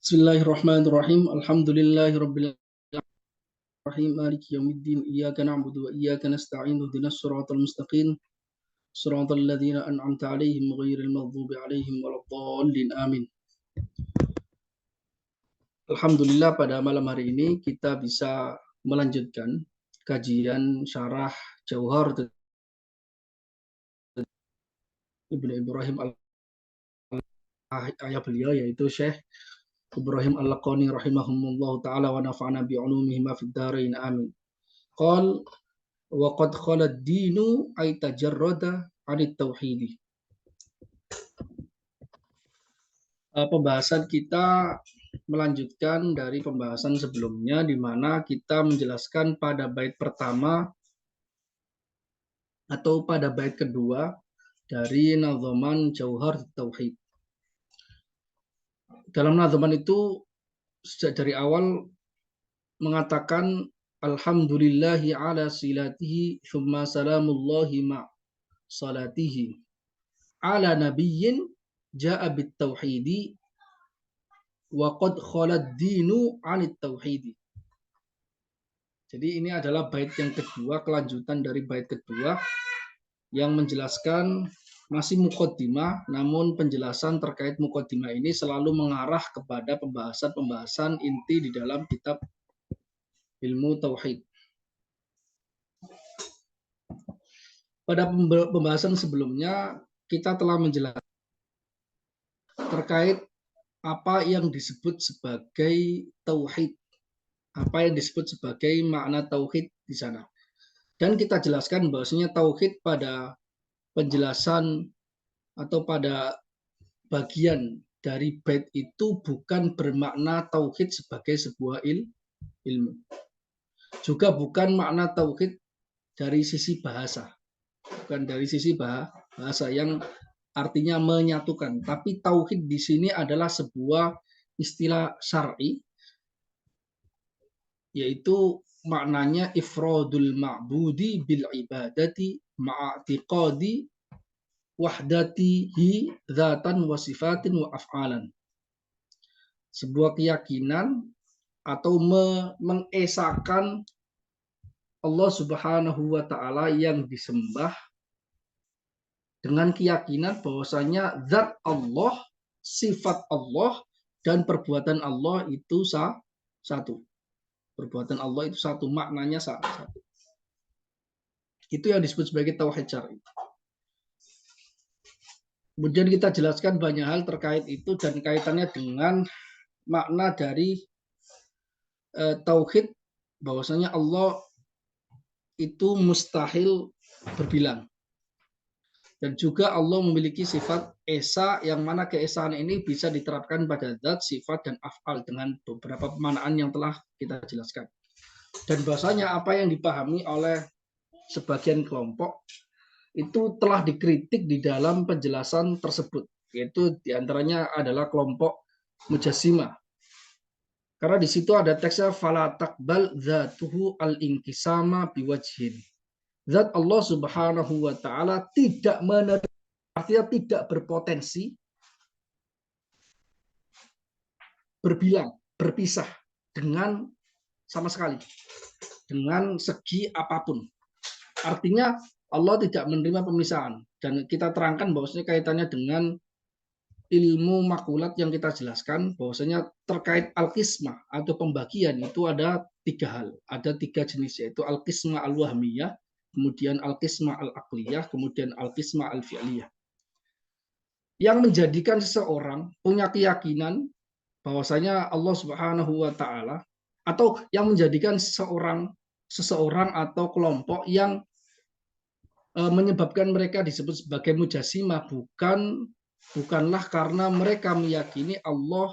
Bismillahirrahmanirrahim. Alhamdulillahirabbil alamin. Maliki yaumiddin. Iyyaka na'budu wa iyyaka nasta'in. Ihdinas siratal mustaqim. Siratal ladzina an'amta 'alaihim ghairil maghdubi 'alaihim waladdallin. Amin. Alhamdulillah pada malam hari ini kita bisa melanjutkan kajian syarah Jauhar Ibnu Ibrahim ayah beliau yaitu Syekh Ibrahim Al-Laqani rahimahumullah ta'ala wa nafa'ana bi'ulumihi ma fid dharain amin. Qal wa qad khalad dinu ay tajarrada 'anit tauhidi. Pembahasan kita melanjutkan dari pembahasan sebelumnya di mana kita menjelaskan pada bait pertama atau pada bait kedua dari nadhaman Jauhar Tauhid. Dalam nadhaman itu sejak dari awal mengatakan alhamdulillahi ala silatihi thumma salamullahi ma salatihi ala nabiyyin ja'a bit tauhidi wa qad khalad dinu 'anit tauhidi. Jadi ini adalah bait yang kedua, kelanjutan dari bait kedua yang menjelaskan masih muqaddimah, namun penjelasan terkait muqaddimah ini selalu mengarah kepada pembahasan-pembahasan inti di dalam kitab ilmu tauhid. Pada pembahasan sebelumnya kita telah menjelaskan terkait apa yang disebut sebagai tauhid, apa yang disebut sebagai makna tauhid di sana. Dan kita jelaskan bahwasanya tauhid pada penjelasan atau pada bagian dari bait itu bukan bermakna tauhid sebagai sebuah ilmu. Juga bukan makna tauhid dari sisi bahasa. Bukan dari sisi bahasa yang artinya menyatukan, tapi tauhid di sini adalah sebuah istilah syar'i, yaitu maknanya ifradul ma'budi bil ibadati ma'atiqadi wahdatihi dzatan wa sifatin wa af'alan. Sebuah keyakinan atau mengesahkan Allah Subhanahu wa taala yang disembah dengan keyakinan bahwasanya zat Allah, sifat Allah dan perbuatan Allah itu satu. Perbuatan Allah itu satu, maknanya satu. Itu yang disebut sebagai tauhid syar'i. Kemudian kita jelaskan banyak hal terkait itu dan kaitannya dengan makna dari tauhid, bahwasanya Allah itu mustahil berbilang. Dan juga Allah memiliki sifat esa, yang mana keesaan ini bisa diterapkan pada zat, sifat, dan af'al dengan beberapa pemaknaan yang telah kita jelaskan. Dan bahasanya apa yang dipahami oleh sebagian kelompok itu telah dikritik di dalam penjelasan tersebut, yaitu diantaranya adalah kelompok Mujassimah. Karena di situ ada teksnya fala taqbal dzatuhu al-inkisama biwajhin. Zat Allah Subhanahu wa taala tidak menerima, artinya tidak berpotensi berbilang, berpisah dengan sama sekali, dengan segi apapun. Artinya Allah tidak menerima pemisahan. Dan kita terangkan bahwasanya kaitannya dengan ilmu makulat yang kita jelaskan, bahwasanya terkait al-qismah atau pembagian itu ada tiga hal, ada tiga jenis, yaitu al-qismah al-wahmiyah, kemudian al-qismah al-aqliyah, kemudian al-qismah al-fi'liyah. Yang menjadikan seseorang punya keyakinan bahwasanya Allah Subhanahu wa taala, atau yang menjadikan seseorang atau kelompok yang menyebabkan mereka disebut sebagai mujassimah bukanlah karena mereka meyakini Allah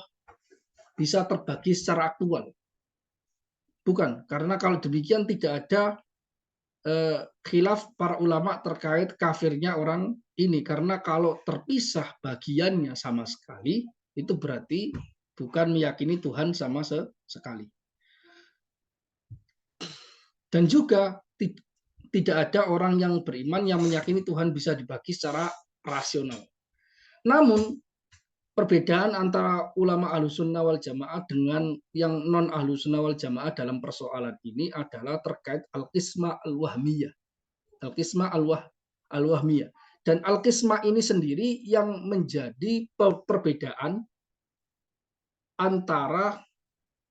bisa terbagi secara aktual. Bukan, karena kalau demikian tidak ada khilaf para ulama terkait kafirnya orang ini. Karena kalau terpisah bagiannya sama sekali, itu berarti bukan meyakini Tuhan sama sekali. Dan juga tidak ada orang yang beriman yang meyakini Tuhan bisa dibagi secara rasional. Namun perbedaan antara ulama Ahlussunnah wal Jamaah dengan yang non Ahlussunnah wal Jamaah dalam persoalan ini adalah terkait al-qismah al-wahmiyah. Al-qismah al-wahmiyah. Dan al-qismah ini sendiri yang menjadi perbedaan antara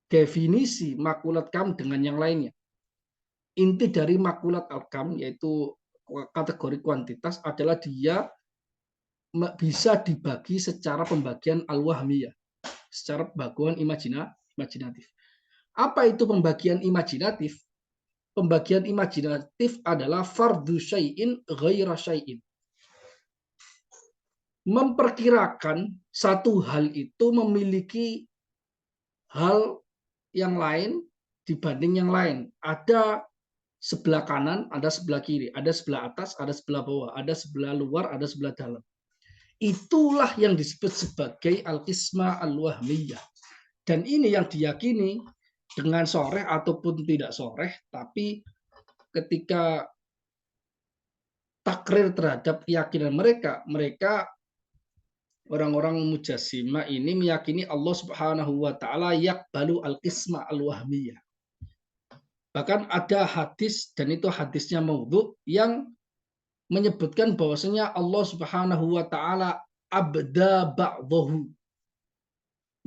definisi makulat kam dengan yang lainnya. Inti dari makulat al-kam yaitu kategori kuantitas adalah dia bisa dibagi secara pembagian al-wahmiyah, secara pembagian imajinatif. Apa itu pembagian imajinatif? Pembagian imajinatif adalah fardu syai'in ghaira syai'in. Memperkirakan satu hal itu memiliki hal yang lain dibanding yang lain. Ada sebelah kanan, ada sebelah kiri, ada sebelah atas, ada sebelah bawah, ada sebelah luar, ada sebelah dalam. Itulah yang disebut sebagai al-qismah al-wahmiyah. Dan ini yang diyakini dengan soreh ataupun tidak soreh, tapi ketika takrir terhadap keyakinan mereka, orang-orang mujassimah ini meyakini Allah Subhanahu wa taala yaqbalu al-qismah al-wahmiyah. Bahkan ada hadis, dan itu hadisnya maudhu, yang menyebutkan bahwasanya Allah Subhanahu wa taala abda ba'dahu,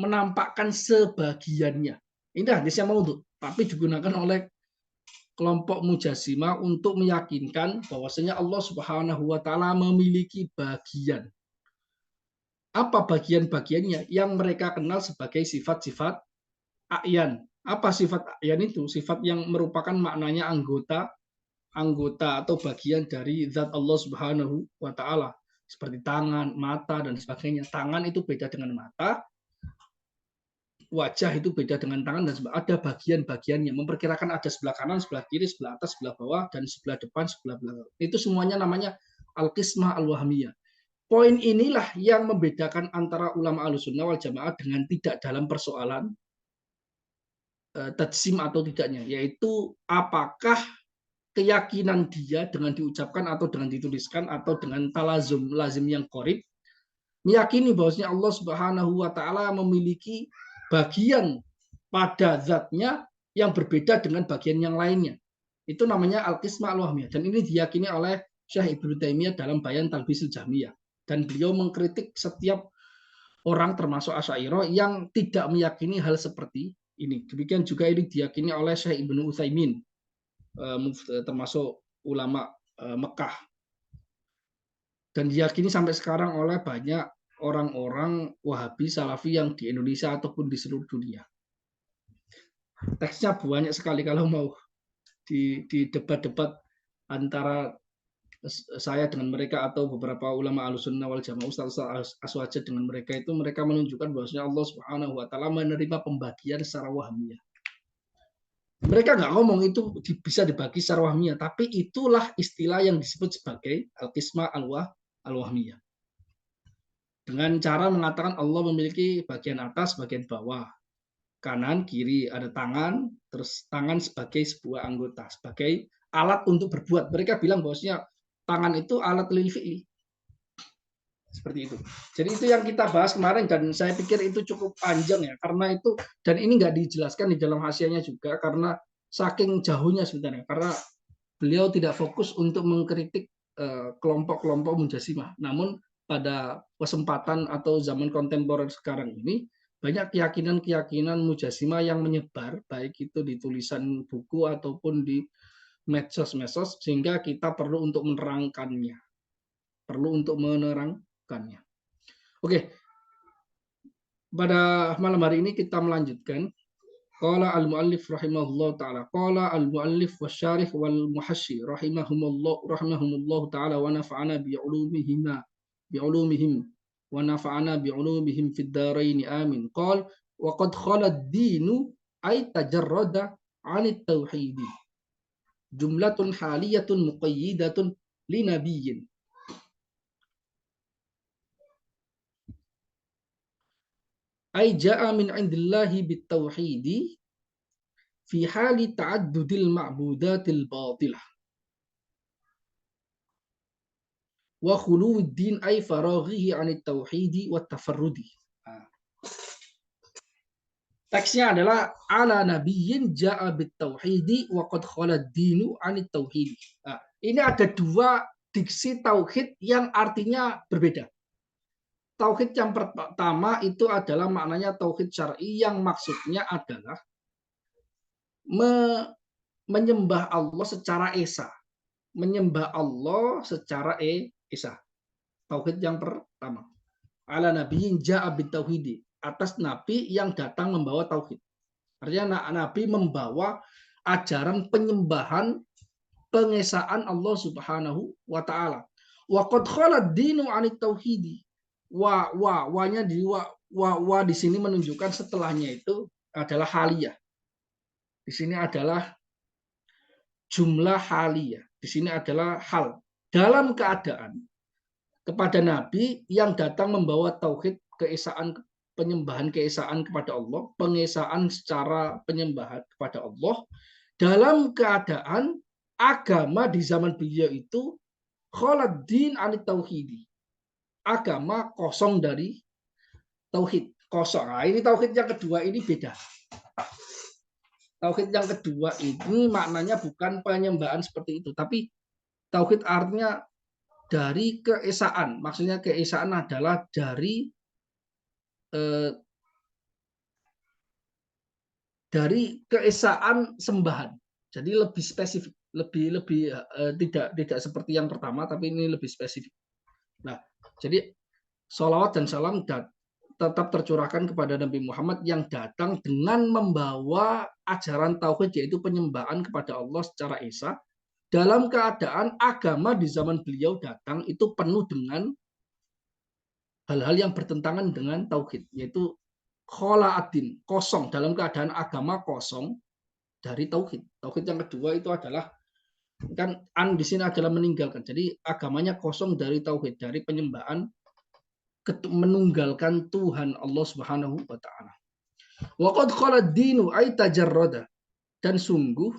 menampakkan sebagiannya. Ini hadisnya maudhu, tapi digunakan oleh kelompok mujassimah untuk meyakinkan bahwasanya Allah Subhanahu wa taala memiliki bagian. Apa bagian-bagiannya yang mereka kenal sebagai sifat-sifat a'yan. Apa sifat a'yan itu? Sifat yang merupakan maknanya anggota atau bagian dari zat Allah Subhanahu wa taala, seperti tangan, mata dan sebagainya. Tangan itu beda dengan mata, wajah itu beda dengan tangan, dan ada bagian-bagiannya. Memperkirakan ada sebelah kanan, sebelah kiri, sebelah atas, sebelah bawah, dan sebelah depan, sebelah belakang. Itu semuanya namanya al-qismah al-wahmiyah. Poin inilah yang membedakan antara ulama Ahlussunnah wal Jamaah dengan tidak dalam persoalan tajsim atau tidaknya, yaitu apakah keyakinan dia dengan diucapkan atau dengan dituliskan atau dengan talazum lazim yang qorib, meyakini bahwasanya Allah Subhanahu wa taala memiliki bagian pada zatnya yang berbeda dengan bagian yang lainnya. Itu namanya al-qismah al-wahmiyah, dan ini diyakini oleh Syekh Ibnu Taimiyah dalam Bayan Talbisul Jahmiyah, dan beliau mengkritik setiap orang termasuk Asy'ariyah yang tidak meyakini hal seperti ini. Demikian juga ini diyakini oleh Syekh Ibnu Utsaimin, termasuk ulama Mekah, dan diyakini sampai sekarang oleh banyak orang-orang Wahabi Salafi yang di Indonesia ataupun di seluruh dunia. Teksnya banyak sekali, kalau mau di debat-debat antara saya dengan mereka atau beberapa ulama Ahlussunnah wal Jamaah, Ustaz Aswajid dengan mereka, itu mereka menunjukkan bahwasanya Allah Subhanahu wa taala menerima pembagian secara wahmiyah. Mereka nggak ngomong itu bisa dibagi secara wahmiyah, tapi itulah istilah yang disebut sebagai al-qismah al-wahmiyah. Dengan cara mengatakan Allah memiliki bagian atas, bagian bawah, kanan, kiri, ada tangan, terus tangan sebagai sebuah anggota, sebagai alat untuk berbuat. Mereka bilang bahwasanya tangan itu alat lil fi'li. Seperti itu. Jadi itu yang kita bahas kemarin, dan saya pikir itu cukup panjang ya, karena itu, dan ini nggak dijelaskan di dalam hasilnya juga karena saking jauhnya sebenarnya, karena beliau tidak fokus untuk mengkritik kelompok-kelompok mujassimah. Namun pada kesempatan atau zaman kontemporer sekarang ini, banyak keyakinan-keyakinan mujassimah yang menyebar, baik itu di tulisan buku ataupun di medsos-medsos, sehingga kita perlu untuk menerangkannya. Oke, pada malam hari ini kita melanjutkan. Qala al-muallif rahimahullah ta'ala. Qala al-muallif wasyarih wal muhasyi rahimahumullah ta'ala wa nafa'ana bi'ulumihim wa nafa'ana bi'ulumihim fid dharain amin. Qala wa qad khala ad-dinu ay tajarrada 'anit tauhid. Jumlatun haliyatun muqayyidatun li nabiyyin. Ay ja'a min 'indillahi bit-tauhidi fi hali ta'addudil ma'budatil batilah wa khuluwid din ay faraghihi 'anit tauhidi wat tafarrudi. Teksnya adalah ala nabiyyin ja'a bit tauhidi wa qad khalad dinu anit tauhidi. Nah, ini ada dua diksi tauhid yang artinya berbeda. Tauhid yang pertama itu adalah maknanya tauhid syar'i yang maksudnya adalah menyembah Allah secara esa. Menyembah Allah secara esa. Tauhid yang pertama. Ala nabiyyin ja'a bit tauhidi. Atas nabi yang datang membawa tauhid. Artinya nabi membawa ajaran penyembahan pengesaan Allah Subhanahu wa taala. Wa qad khalad dinu anit tauhidi. Wanya di sini menunjukkan setelahnya itu adalah haliyah. Di sini adalah jumlah haliyah. Di sini adalah hal dalam keadaan kepada nabi yang datang membawa tauhid keesaan penyembahan keesaan kepada Allah, pengesaan secara penyembahan kepada Allah dalam keadaan agama di zaman beliau itu khalad din anit tauhidi. Agama kosong dari tauhid, kosong. Nah, ini tauhid yang kedua ini beda. Tauhid yang kedua ini maknanya bukan penyembahan seperti itu, tapi tauhid artinya dari keesaan. Maksudnya keesaan adalah dari keesaan sembahan. Jadi lebih spesifik, lebih tidak seperti yang pertama, tapi ini lebih spesifik. Nah, jadi sholawat dan salam tetap tercurahkan kepada Nabi Muhammad yang datang dengan membawa ajaran tauhid, yaitu penyembahan kepada Allah secara esa, dalam keadaan agama di zaman beliau datang itu penuh dengan hal-hal yang bertentangan dengan tauhid, yaitu kholaatin, kosong, dalam keadaan agama kosong dari tauhid. Tauhid yang kedua itu adalah kan di sini adalah meninggalkan. Jadi agamanya kosong dari tauhid, dari penyembahan, menunggalkan Tuhan Allah Subhanahu wa taala. Wa qad khalad dinu ay tajarrada, dan sungguh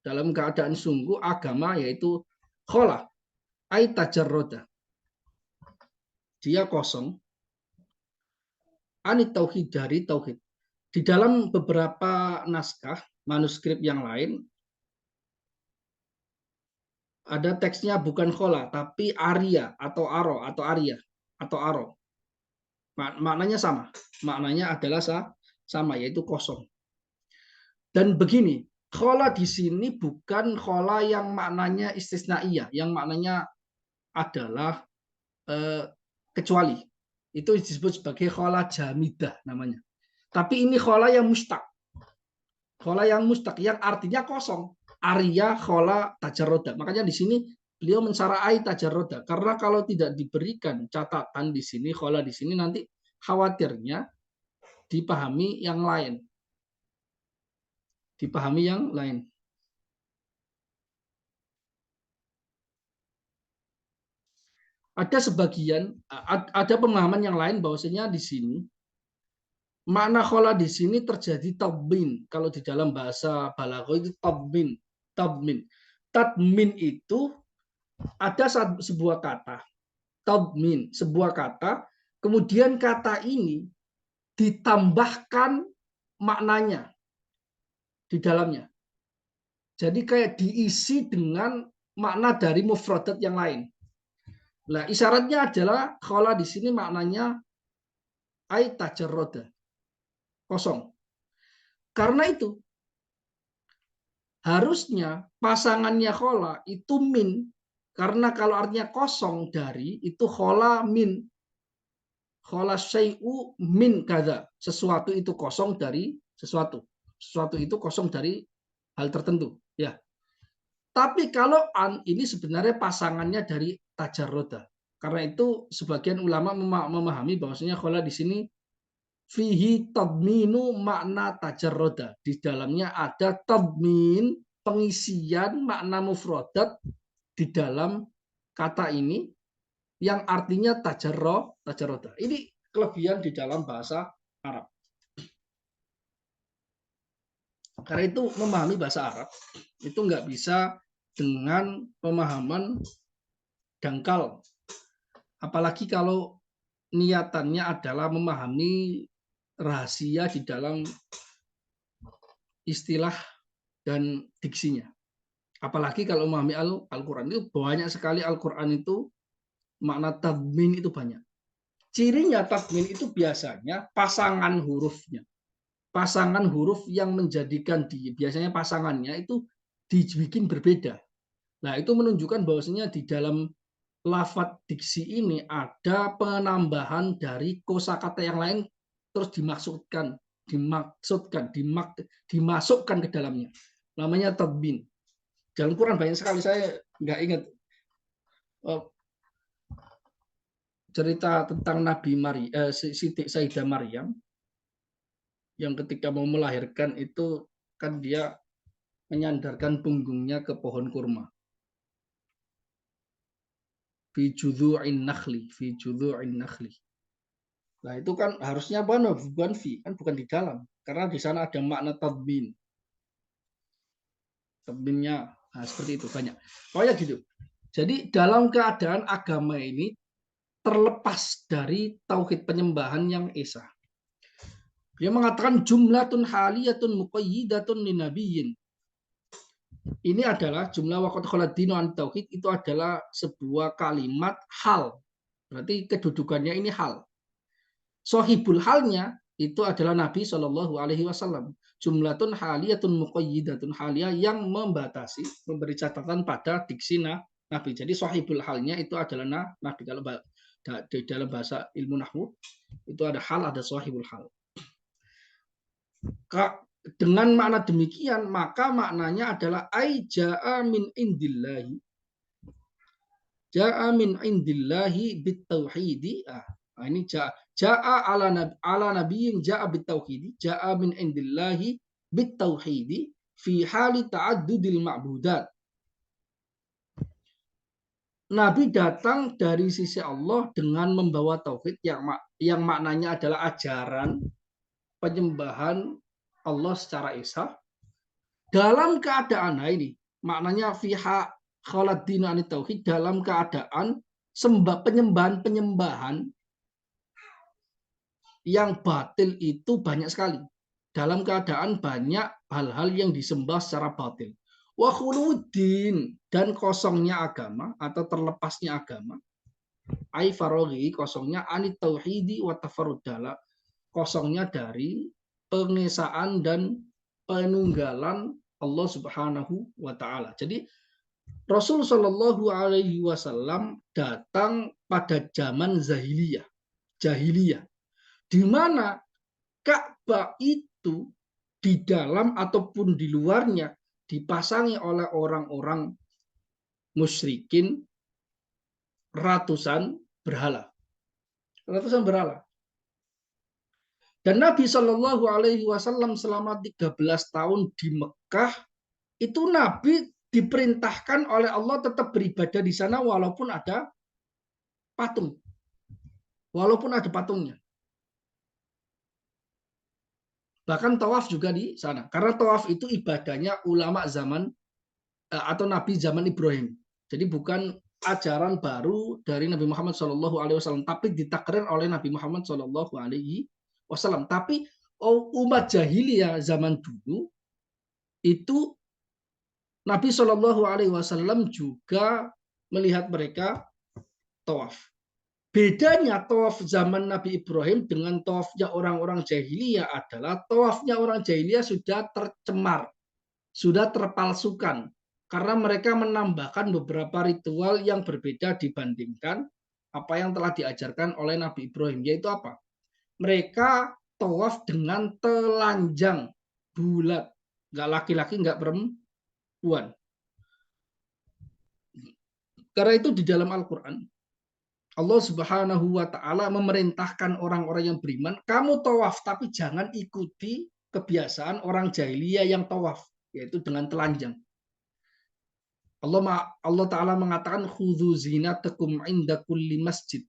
dalam keadaan sungguh agama yaitu khala ay tajarrada. Dia kosong anit tauhid, dari tauhid. Di dalam beberapa naskah manuskrip yang lain ada teksnya bukan khola tapi aria atau aro atau aria atau aro. Maknanya sama. Maknanya adalah sama, yaitu kosong. Dan begini, khola di sini bukan khola yang maknanya istisnaiyah, yang maknanya adalah kecuali. Itu disebut sebagai khola jamidah namanya. Tapi ini khola yang mustaq. Khola yang mustaq yang artinya kosong. Arya khola tajarroda. Makanya di sini beliau mensarai tajarroda. Karena kalau tidak diberikan catatan di sini, khola di sini nanti khawatirnya dipahami yang lain. Dipahami yang lain. Ada sebagian, ada pemahaman yang lain bahwasanya di sini makna khola di sini terjadi tabmin. Kalau di dalam bahasa balaghah itu tabmin. Tabmin. Tadmin itu ada sebuah kata. Tabmin, sebuah kata. Kemudian kata ini ditambahkan maknanya di dalamnya. Jadi kayak diisi dengan makna dari mufradat yang lain. Nah, isyaratnya adalah khola di sini maknanya ay tajarroda, kosong. Karena itu harusnya pasangannya khola itu min, karena kalau artinya kosong dari itu khola min, khola syai'u min kada, sesuatu itu kosong dari sesuatu, sesuatu itu kosong dari hal tertentu, ya. Tapi kalau an ini sebenarnya pasangannya dari tajarroda. Karena itu sebagian ulama memahami bahwasanya khola di sini fihi tadminu makna tajarroda. Di dalamnya ada tadmin, pengisian makna mufradat di dalam kata ini yang artinya tajarroda. Ini kelebihan di dalam bahasa Arab. Karena itu memahami bahasa Arab itu nggak bisa dengan pemahaman dangkal. Apalagi kalau niatannya adalah memahami rahasia di dalam istilah dan diksinya. Apalagi kalau memahami Al-Quran itu banyak sekali Al-Quran itu makna tadmin itu banyak. Cirinya tadmin itu biasanya pasangan hurufnya. Pasangan huruf yang menjadikan biasanya pasangannya itu dibikin berbeda. Nah, itu menunjukkan bahwasanya di dalam lafadz diksi ini ada penambahan dari kosakata yang lain terus dimasukkan ke dalamnya. Namanya tadbin. Dalam Quran banyak sekali, saya nggak ingat cerita tentang Nabi Siti Sayyidah Maryam yang ketika mau melahirkan itu kan dia menyandarkan punggungnya ke pohon kurma. Fi judhu'in nakhli. Nah, itu kan harusnya bukan fi, kan bukan di dalam. Karena di sana ada makna tadbin. Tadbinnya seperti itu banyak. Pokoknya gitu. Jadi dalam keadaan agama ini terlepas dari tauhid penyembahan yang esa. Dia mengatakan jumlatun haliyatun muqayyidatun linabiyyin. Ini adalah jumlah waqad khaladinu an tauhid, itu adalah sebuah kalimat hal. Berarti kedudukannya ini hal. Sohibul halnya itu adalah Nabi Shallallahu Alaihi Wasallam. Jumlatun haliyatun muqayyidatun haliyah yang membatasi, memberi catatan pada diksi Nabi. Jadi sohibul halnya itu adalah Nabi. Kalau di dalam bahasa ilmu nahwu itu ada hal, ada sohibul hal. Dengan makna demikian, maka maknanya adalah ai ja'a min indillahi. Ja'a min indillahi bitauhidi. Ini ja'a ala nabiyyin ja'a bitauhidi. Ja'a min indillahi bitauhidi fi hali ta'addudil ma'budat. Nabi datang dari sisi Allah dengan membawa tauhid yang maknanya adalah ajaran penyembahan Allah secara esa dalam keadaan ini maknanya fiha khaladina anit tauhid, dalam keadaan penyembahan yang batil itu banyak sekali, dalam keadaan banyak hal-hal yang disembah secara batil. Wa khuludin, dan kosongnya agama atau terlepasnya agama, ai faroghi, kosongnya anit tauhidi wa tafarrudala, kosongnya dari pengesaan dan penunggalan Allah Subhanahu wa taala. Jadi Rasul Shallallahu Alaihi Wasallam datang pada zaman jahiliyah, di mana Ka'bah itu di dalam ataupun di luarnya dipasangi oleh orang-orang musyrikin ratusan berhala. Dan Nabi Shallallahu Alaihi Wasallam selama 13 tahun di Mekah itu Nabi diperintahkan oleh Allah tetap beribadah di sana walaupun ada patungnya. Bahkan tawaf juga di sana. Karena tawaf itu ibadahnya ulama zaman atau Nabi zaman Ibrahim. Jadi bukan ajaran baru dari Nabi Muhammad SAW, tapi ditakrir oleh Nabi Muhammad SAW. Tapi umat jahiliyah zaman dulu itu Nabi SAW juga melihat mereka tawaf. Bedanya tawaf zaman Nabi Ibrahim dengan tawafnya orang-orang jahiliyah adalah tawafnya orang jahiliyah sudah tercemar, sudah terpalsukan. Karena mereka menambahkan beberapa ritual yang berbeda dibandingkan apa yang telah diajarkan oleh Nabi Ibrahim. Yaitu apa? Mereka tawaf dengan telanjang, bulat. Nggak laki-laki, nggak perempuan. Karena itu di dalam Al-Quran, Allah Subhanahu wa taala memerintahkan orang-orang yang beriman, kamu tawaf tapi jangan ikuti kebiasaan orang jahiliyah yang tawaf, yaitu dengan telanjang. Allah taala mengatakan khudzu zinatakum inda kulli masjid.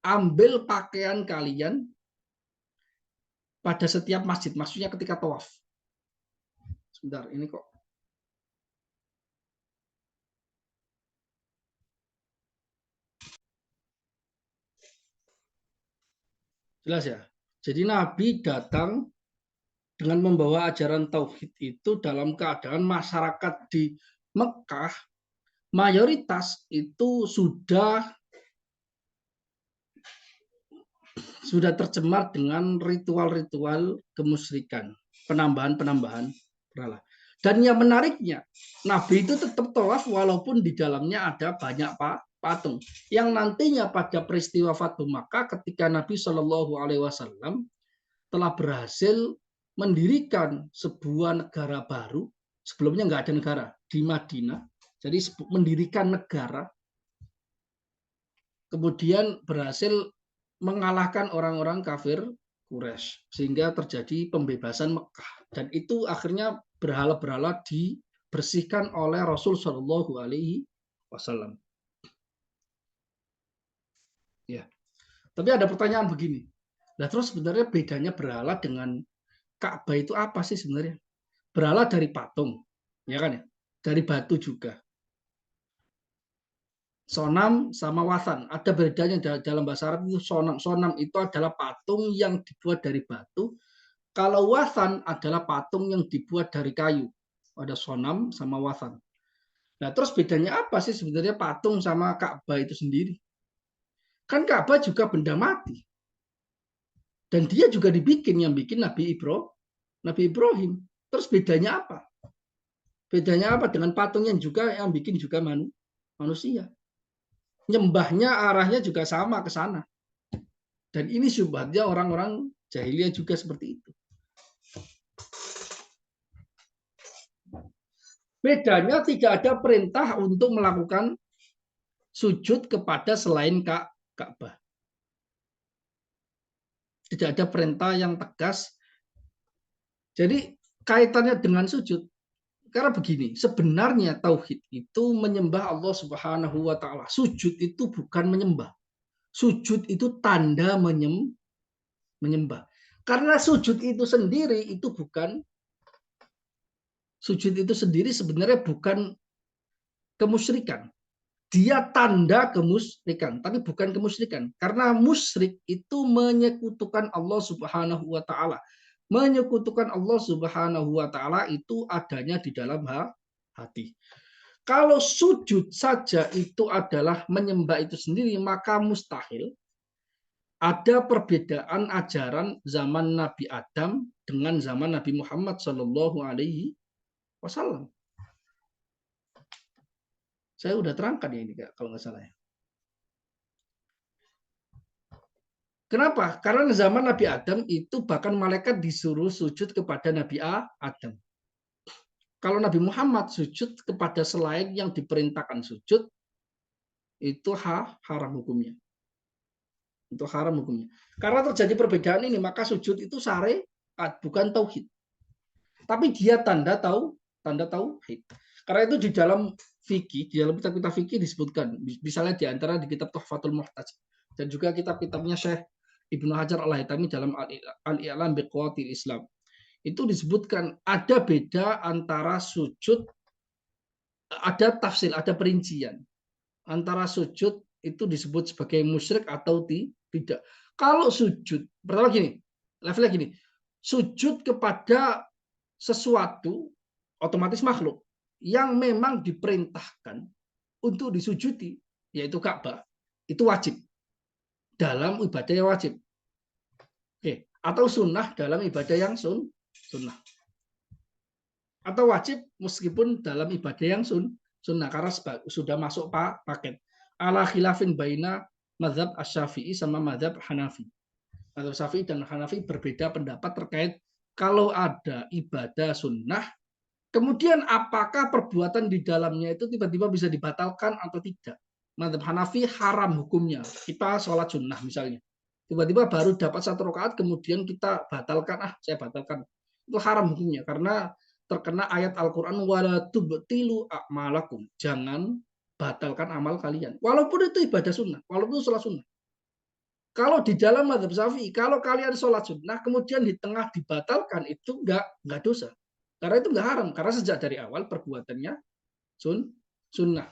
Ambil pakaian kalian pada setiap masjid, maksudnya ketika tawaf. Sebentar, ini kok jelas ya. Jadi Nabi datang dengan membawa ajaran tauhid itu dalam keadaan masyarakat di Mekah mayoritas itu sudah tercemar dengan ritual-ritual kemusyrikan, penambahan-penambahan berhala. Dan yang menariknya, Nabi itu tetap tawaf walaupun di dalamnya ada banyak patung. Yang nantinya pada peristiwa Fatu Makkah ketika Nabi Shallallahu Alaihi Wasallam telah berhasil mendirikan sebuah negara baru, sebelumnya nggak ada negara di Madinah, jadi mendirikan negara, kemudian berhasil mengalahkan orang-orang kafir Quraisy sehingga terjadi pembebasan Mekah, dan itu akhirnya berhala-berhala dibersihkan oleh Rasul Shallallahu Alaihi Wasallam. Ya, tapi ada pertanyaan begini, nah terus sebenarnya bedanya berhala dengan Ka'bah itu apa sih sebenarnya? Berhala dari patung, ya kan ya, dari batu juga. Sonam sama wasan, ada bedanya dalam bahasa Arab itu sonam. Sonam itu adalah patung yang dibuat dari batu. Kalau wasan adalah patung yang dibuat dari kayu. Ada sonam sama wasan. Nah, terus bedanya apa sih sebenarnya patung sama Ka'bah itu sendiri? Kan Ka'bah juga benda mati. Dan dia juga dibikin, yang bikin Nabi Ibrahim. Terus bedanya apa? Bedanya apa dengan patung yang bikin juga manusia? Nyembahnya arahnya juga sama ke sana. Dan ini syubhatnya orang-orang jahiliyah juga seperti itu. Bedanya tidak ada perintah untuk melakukan sujud kepada selain Ka'bah. Tidak ada perintah yang tegas. Jadi kaitannya dengan sujud. Karena begini, sebenarnya tauhid itu menyembah Allah Subhanahu wa taala. Sujud itu bukan menyembah. Sujud itu tanda menyembah. Karena sujud itu sendiri sebenarnya bukan kemusyrikan. Dia tanda kemusyrikan, tapi bukan kemusyrikan. Karena musyrik itu menyekutukan Allah Subhanahu wa taala. Menyekutukan Allah Subhanahu wa taala itu adanya di dalam hati. Kalau sujud saja itu adalah menyembah itu sendiri, maka mustahil ada perbedaan ajaran zaman Nabi Adam dengan zaman Nabi Muhammad Shallallahu Alaihi Wasallam. Saya udah terangkan ya ini kalau nggak salah ya. Kenapa? Karena zaman Nabi Adam itu bahkan malaikat disuruh sujud kepada Nabi Adam. Kalau Nabi Muhammad sujud kepada selain yang diperintahkan sujud, itu haram hukumnya. Itu haram hukumnya. Karena terjadi perbedaan ini, maka sujud itu syariat, bukan tauhid. Tapi dia tanda tauhid. Karena itu di dalam fikih, di dalam kitab-kitab fikih disebutkan, misalnya di antara di kitab Tuhfatul Muhtaj dan juga kitab-kitabnya Syekh Ibnu Hajar Al-Haytami dalam Al-I'lam biqawatil Islam. Itu disebutkan ada beda antara sujud, ada tafsir, ada perincian. Antara sujud itu disebut sebagai musyrik atau tidak. Kalau sujud, pertama gini, levelnya gini, sujud kepada sesuatu otomatis makhluk yang memang diperintahkan untuk disujudi, yaitu Ka'bah, itu wajib dalam ibadah yang wajib. Oke, atau sunnah dalam ibadah yang sunnah. Atau wajib meskipun dalam ibadah yang sunnah, karena sudah masuk paket. Ala khilafin baina mazhab Asy-Syafi'i sama mazhab Hanafi. Mazhab Syafi'i dan Hanafi berbeda pendapat terkait kalau ada ibadah sunnah, kemudian apakah perbuatan di dalamnya itu tiba-tiba bisa dibatalkan atau tidak. Mazhab Hanafi haram hukumnya. Kita sholat sunnah misalnya, tiba-tiba baru dapat 1 rakaat, kemudian kita batalkan, saya batalkan. Itu haram hukumnya, karena terkena ayat Al-Quran, wala tubtilu a'malakum. Jangan batalkan amal kalian. Walaupun itu ibadah sunnah, walaupun itu sholat sunnah. Kalau di dalam mazhab Syafi'i, kalau kalian sholat sunnah, kemudian di tengah dibatalkan, itu enggak dosa. Karena itu enggak haram. Karena sejak dari awal perbuatannya sunnah.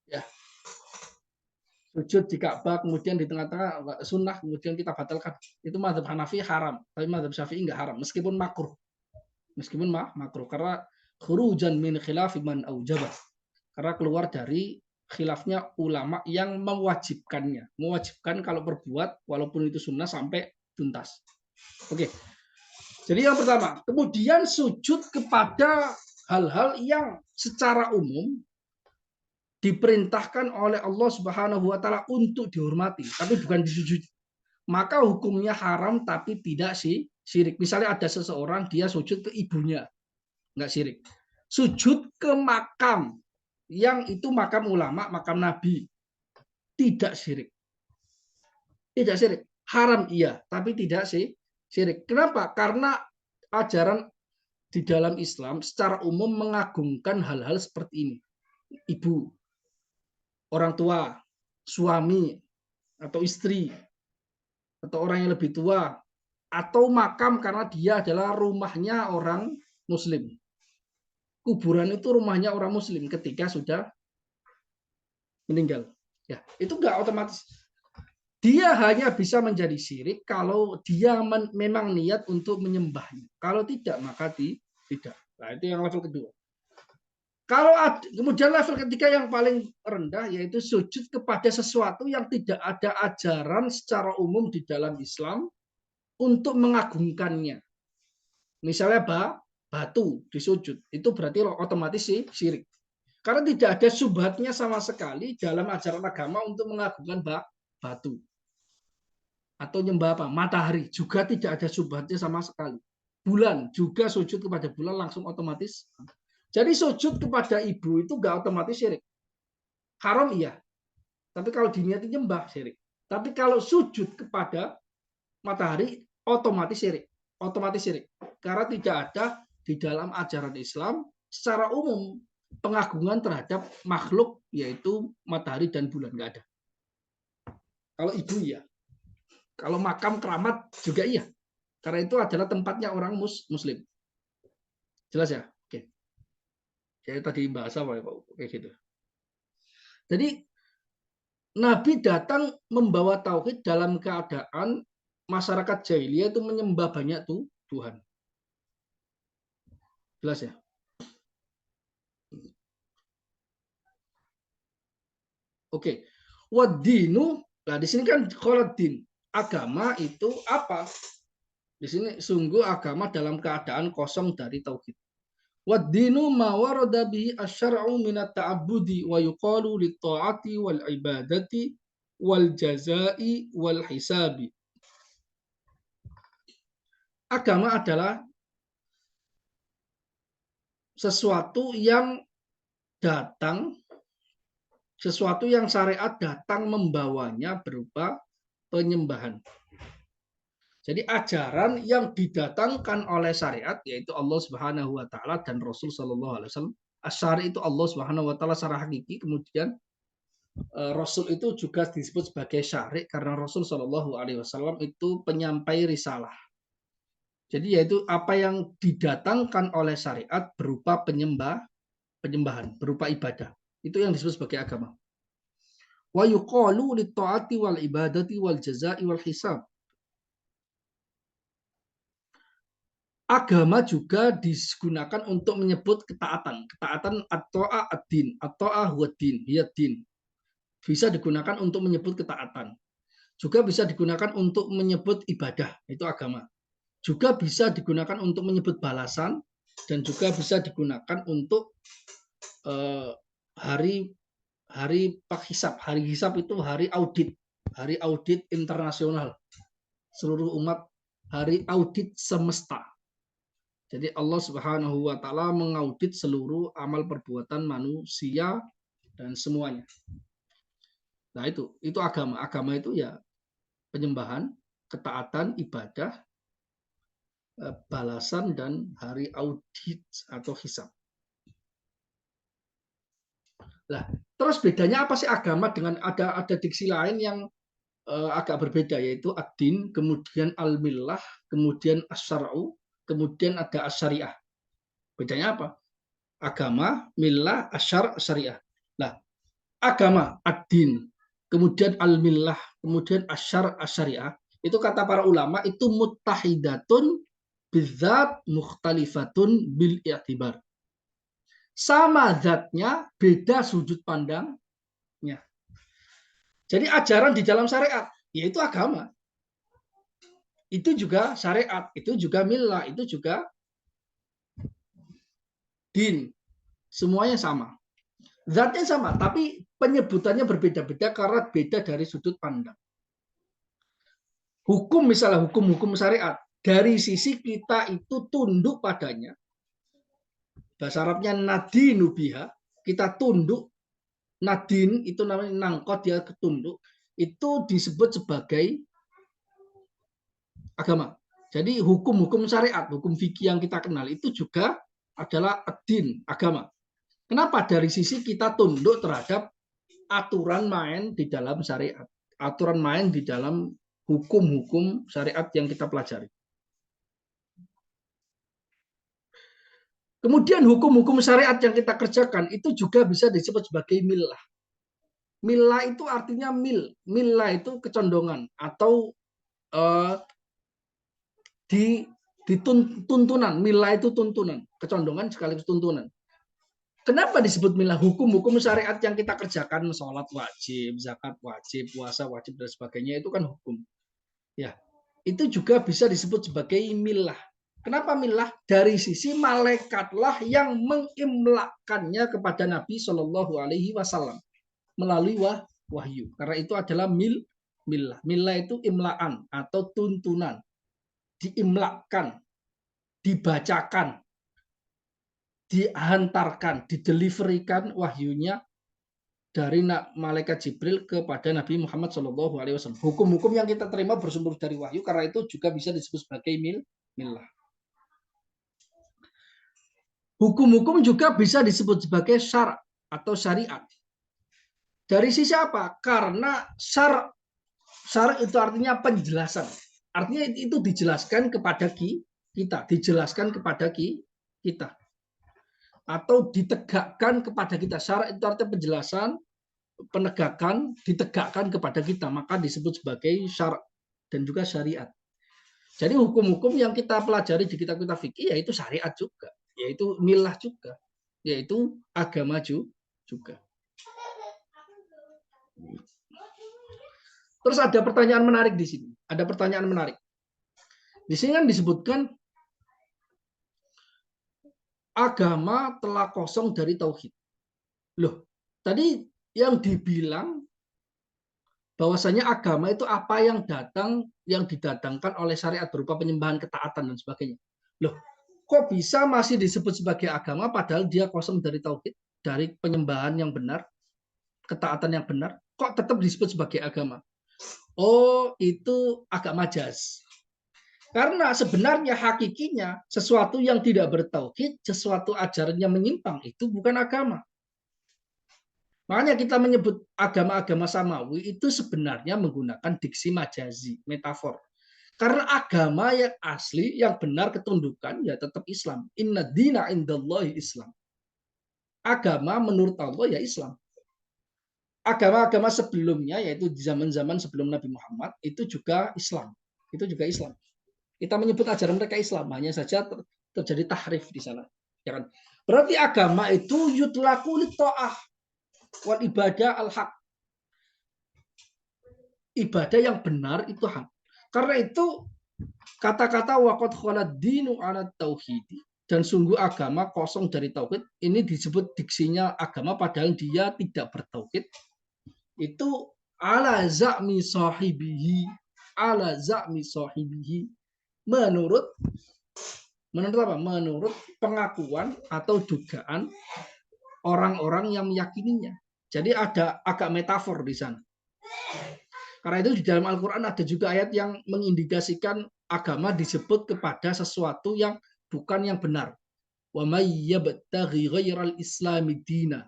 Ya. sujud di Ka'bah, kemudian di tengah-tengah sunnah, kemudian kita batalkan. Itu mazhab Hanafi haram, tapi mazhab Syafi'i enggak haram, meskipun makruh. Meskipun makruh, karena khurujan min khilafi man aujabah. Karena keluar dari khilafnya ulama yang mewajibkannya. Mewajibkan kalau berbuat, walaupun itu sunnah, sampai tuntas. Oke. Jadi yang pertama, kemudian sujud kepada hal-hal yang secara umum diperintahkan oleh Allah Subhanahu wa taala untuk dihormati, tapi bukan disujudi. Maka hukumnya haram tapi tidak syirik. Misalnya ada seseorang dia sujud ke ibunya, enggak syirik. Sujud ke makam yang itu makam ulama, makam nabi, tidak syirik. Tidak syirik. Haram iya, tapi tidak syirik. Kenapa? Karena ajaran di dalam Islam secara umum mengagungkan hal-hal seperti ini. Ibu, orang tua, suami, atau istri, atau orang yang lebih tua, atau makam karena dia adalah rumahnya orang Muslim. Kuburan itu rumahnya orang Muslim ketika sudah meninggal. Ya, itu enggak otomatis. Dia hanya bisa menjadi syirik kalau dia memang niat untuk menyembahnya. Kalau tidak, maka tidak. Nah, itu yang level kedua. Kalau kemudian level ketiga yang paling rendah yaitu sujud kepada sesuatu yang tidak ada ajaran secara umum di dalam Islam untuk mengagungkannya. Misalnya batu disujud, itu berarti otomatis syirik. Karena tidak ada subhatnya sama sekali dalam ajaran agama untuk mengagungkan batu. Atau nyembah apa? Matahari juga tidak ada subhatnya sama sekali. Bulan juga sujud kepada bulan langsung otomatis. Jadi sujud kepada ibu itu nggak otomatis syirik. Haram iya. Tapi kalau diniati nyembah syirik. Tapi kalau sujud kepada matahari otomatis syirik. Otomatis syirik. Karena tidak ada di dalam ajaran Islam secara umum pengagungan terhadap makhluk yaitu matahari dan bulan, nggak ada. Kalau ibu ya. Kalau makam keramat juga iya. Karena itu adalah tempatnya orang Muslim. Jelas ya? Oke. Saya tadi bahas apa ya Pak? Kayak gitu. Jadi Nabi datang membawa tauhid dalam keadaan masyarakat jahiliyah itu menyembah banyak Tuhan. Jelas ya? Oke. Wadinu, nah di sini kan kholadin. Agama itu apa? Di sini sungguh agama dalam keadaan kosong dari tauhid. Wadinu ma warada bihi asy-syar'u min at-ta'abbudi wa yuqalu lit-ta'ati wal ibadati wal jazai wal hisabi. Agama adalah sesuatu yang datang, sesuatu yang syariat datang membawanya berupa penyembahan. Jadi ajaran yang didatangkan oleh syariat yaitu Allah Subhanahu wa taala dan Rasul sallallahu alaihi wasallam. Asyari itu Allah Subhanahu wa taala secara hakiki, kemudian Rasul itu juga disebut sebagai syari karena Rasul sallallahu alaihi wasallam itu penyampai risalah. Jadi yaitu apa yang didatangkan oleh syariat berupa penyembahan, berupa ibadah. Itu yang disebut sebagai agama. Wa yuqalu lit-ta'ati wal ibadati wal jazai wal hisab. Agama juga digunakan untuk menyebut ketaatan. Ketaatan at-ta'ah ad-din, at-ta'ah huwa din, hiya din. Bisa digunakan untuk menyebut ketaatan. Juga bisa digunakan untuk menyebut ibadah, itu agama. Juga bisa digunakan untuk menyebut balasan dan juga bisa digunakan untuk hari hisab. Hari hisab itu hari audit internasional. Seluruh umat, hari audit semesta. Jadi Allah Subhanahu wa taala mengaudit seluruh amal perbuatan manusia dan semuanya. Nah, itu agama. Agama itu ya penyembahan, ketaatan, ibadah, balasan dan hari audit atau hisab. Nah, terus bedanya apa sih agama dengan ada diksi lain yang agak berbeda yaitu ad-din, kemudian al-millah, kemudian asy-syar'u, kemudian ada asy-syariah. Bedanya apa? Agama, millah, asyar, syariah. Nah, agama, ad-din. kemudian al-millah, kemudian asyariah. Itu kata para ulama itu muttahidatun bidzat mukhtalifatun bil i'tibar. Sama zatnya, beda sudut pandangnya. Jadi ajaran di dalam syariat, yaitu agama. Itu juga syariat, itu juga millah, itu juga din. Semuanya sama. Zatnya sama, tapi penyebutannya berbeda-beda karena beda dari sudut pandang. Hukum misalnya hukum-hukum syariat, dari sisi kita itu tunduk padanya. Bahasa Arabnya nadinu biha, kita tunduk. Nadin itu namanya nangkot, dia ketunduk. Itu disebut sebagai agama. Jadi hukum-hukum syariat, hukum fikih yang kita kenal itu juga adalah din, agama. Kenapa? Dari sisi kita tunduk terhadap aturan main di dalam syariat, aturan main di dalam hukum-hukum syariat yang kita pelajari. Kemudian hukum-hukum syariat yang kita kerjakan itu juga bisa disebut sebagai millah. Millah itu artinya millah itu kecondongan atau di tuntunan. Millah itu tuntunan, kecondongan sekaligus tuntunan. Kenapa disebut millah? Hukum-hukum syariat yang kita kerjakan, sholat wajib, zakat wajib, puasa wajib dan sebagainya itu kan hukum. Ya, itu juga bisa disebut sebagai millah. Kenapa millah? Dari sisi malaikatlah yang mengimlakannya kepada Nabi Shallallahu Alaihi Wasallam melalui wahyu. Karena itu adalah millah. Millah itu imlaan atau tuntunan. Diimlakkan, dibacakan, dihantarkan, dideliverikan wahyunya dari malaikat Jibril kepada Nabi Muhammad SAW. Hukum-hukum yang kita terima bersumber dari wahyu, karena itu juga bisa disebut sebagai millah. Hukum-hukum juga bisa disebut sebagai syara atau syariat. Dari sisi apa? Karena syara itu artinya penjelasan. Artinya itu dijelaskan kepada kita, dijelaskan kepada kita. Atau ditegakkan kepada kita. Syara itu artinya penjelasan, penegakan, ditegakkan kepada kita. Maka disebut sebagai syara dan juga syariat. Jadi hukum-hukum yang kita pelajari di kitab-kitab fikih yaitu syariat juga, yaitu millah juga, yaitu agama juga. Terus ada pertanyaan menarik di sini. Ada pertanyaan menarik. Di sini kan disebutkan agama telah kosong dari tauhid. Loh, tadi yang dibilang bahwasanya agama itu apa yang didatangkan oleh syariat berupa penyembahan, ketaatan dan sebagainya. Loh, kok bisa masih disebut sebagai agama padahal dia kosong dari tauhid, dari penyembahan yang benar, ketaatan yang benar, kok tetap disebut sebagai agama? Oh, itu agak majas. Karena sebenarnya hakikinya sesuatu yang tidak bertauhid, sesuatu ajaran yang menyimpang itu bukan agama. Makanya kita menyebut agama-agama samawi itu sebenarnya menggunakan diksi majazi, metafor. Karena agama yang asli, yang benar ketundukan ya tetap Islam. Inna dina indallahi Islam. Agama menurut Allah ya Islam. Agama-agama sebelumnya yaitu di zaman-zaman sebelum Nabi Muhammad itu juga Islam. Itu juga Islam. Kita menyebut ajaran mereka Islam, hanya saja terjadi tahrif di sana. Ya kan? Berarti agama itu yutlaku li ta'ah wal ibadah al-haq. Ibadah yang benar itu hak. Karena itu kata-kata waqad khalad dinu ala tauhidi, dan sungguh agama kosong dari tauhid, ini disebut diksinya agama padahal dia tidak bertauhid. Itu ala za'mi sahibihi, ala za'mi sahibihi, menurut apa? Menurut pengakuan atau dugaan orang-orang yang meyakininya. Jadi ada agak metafor di sana. Karena itu di dalam Al-Quran ada juga ayat yang mengindikasikan agama disebut kepada sesuatu yang bukan yang benar. Wa may yabtaghi ghairal islami dina.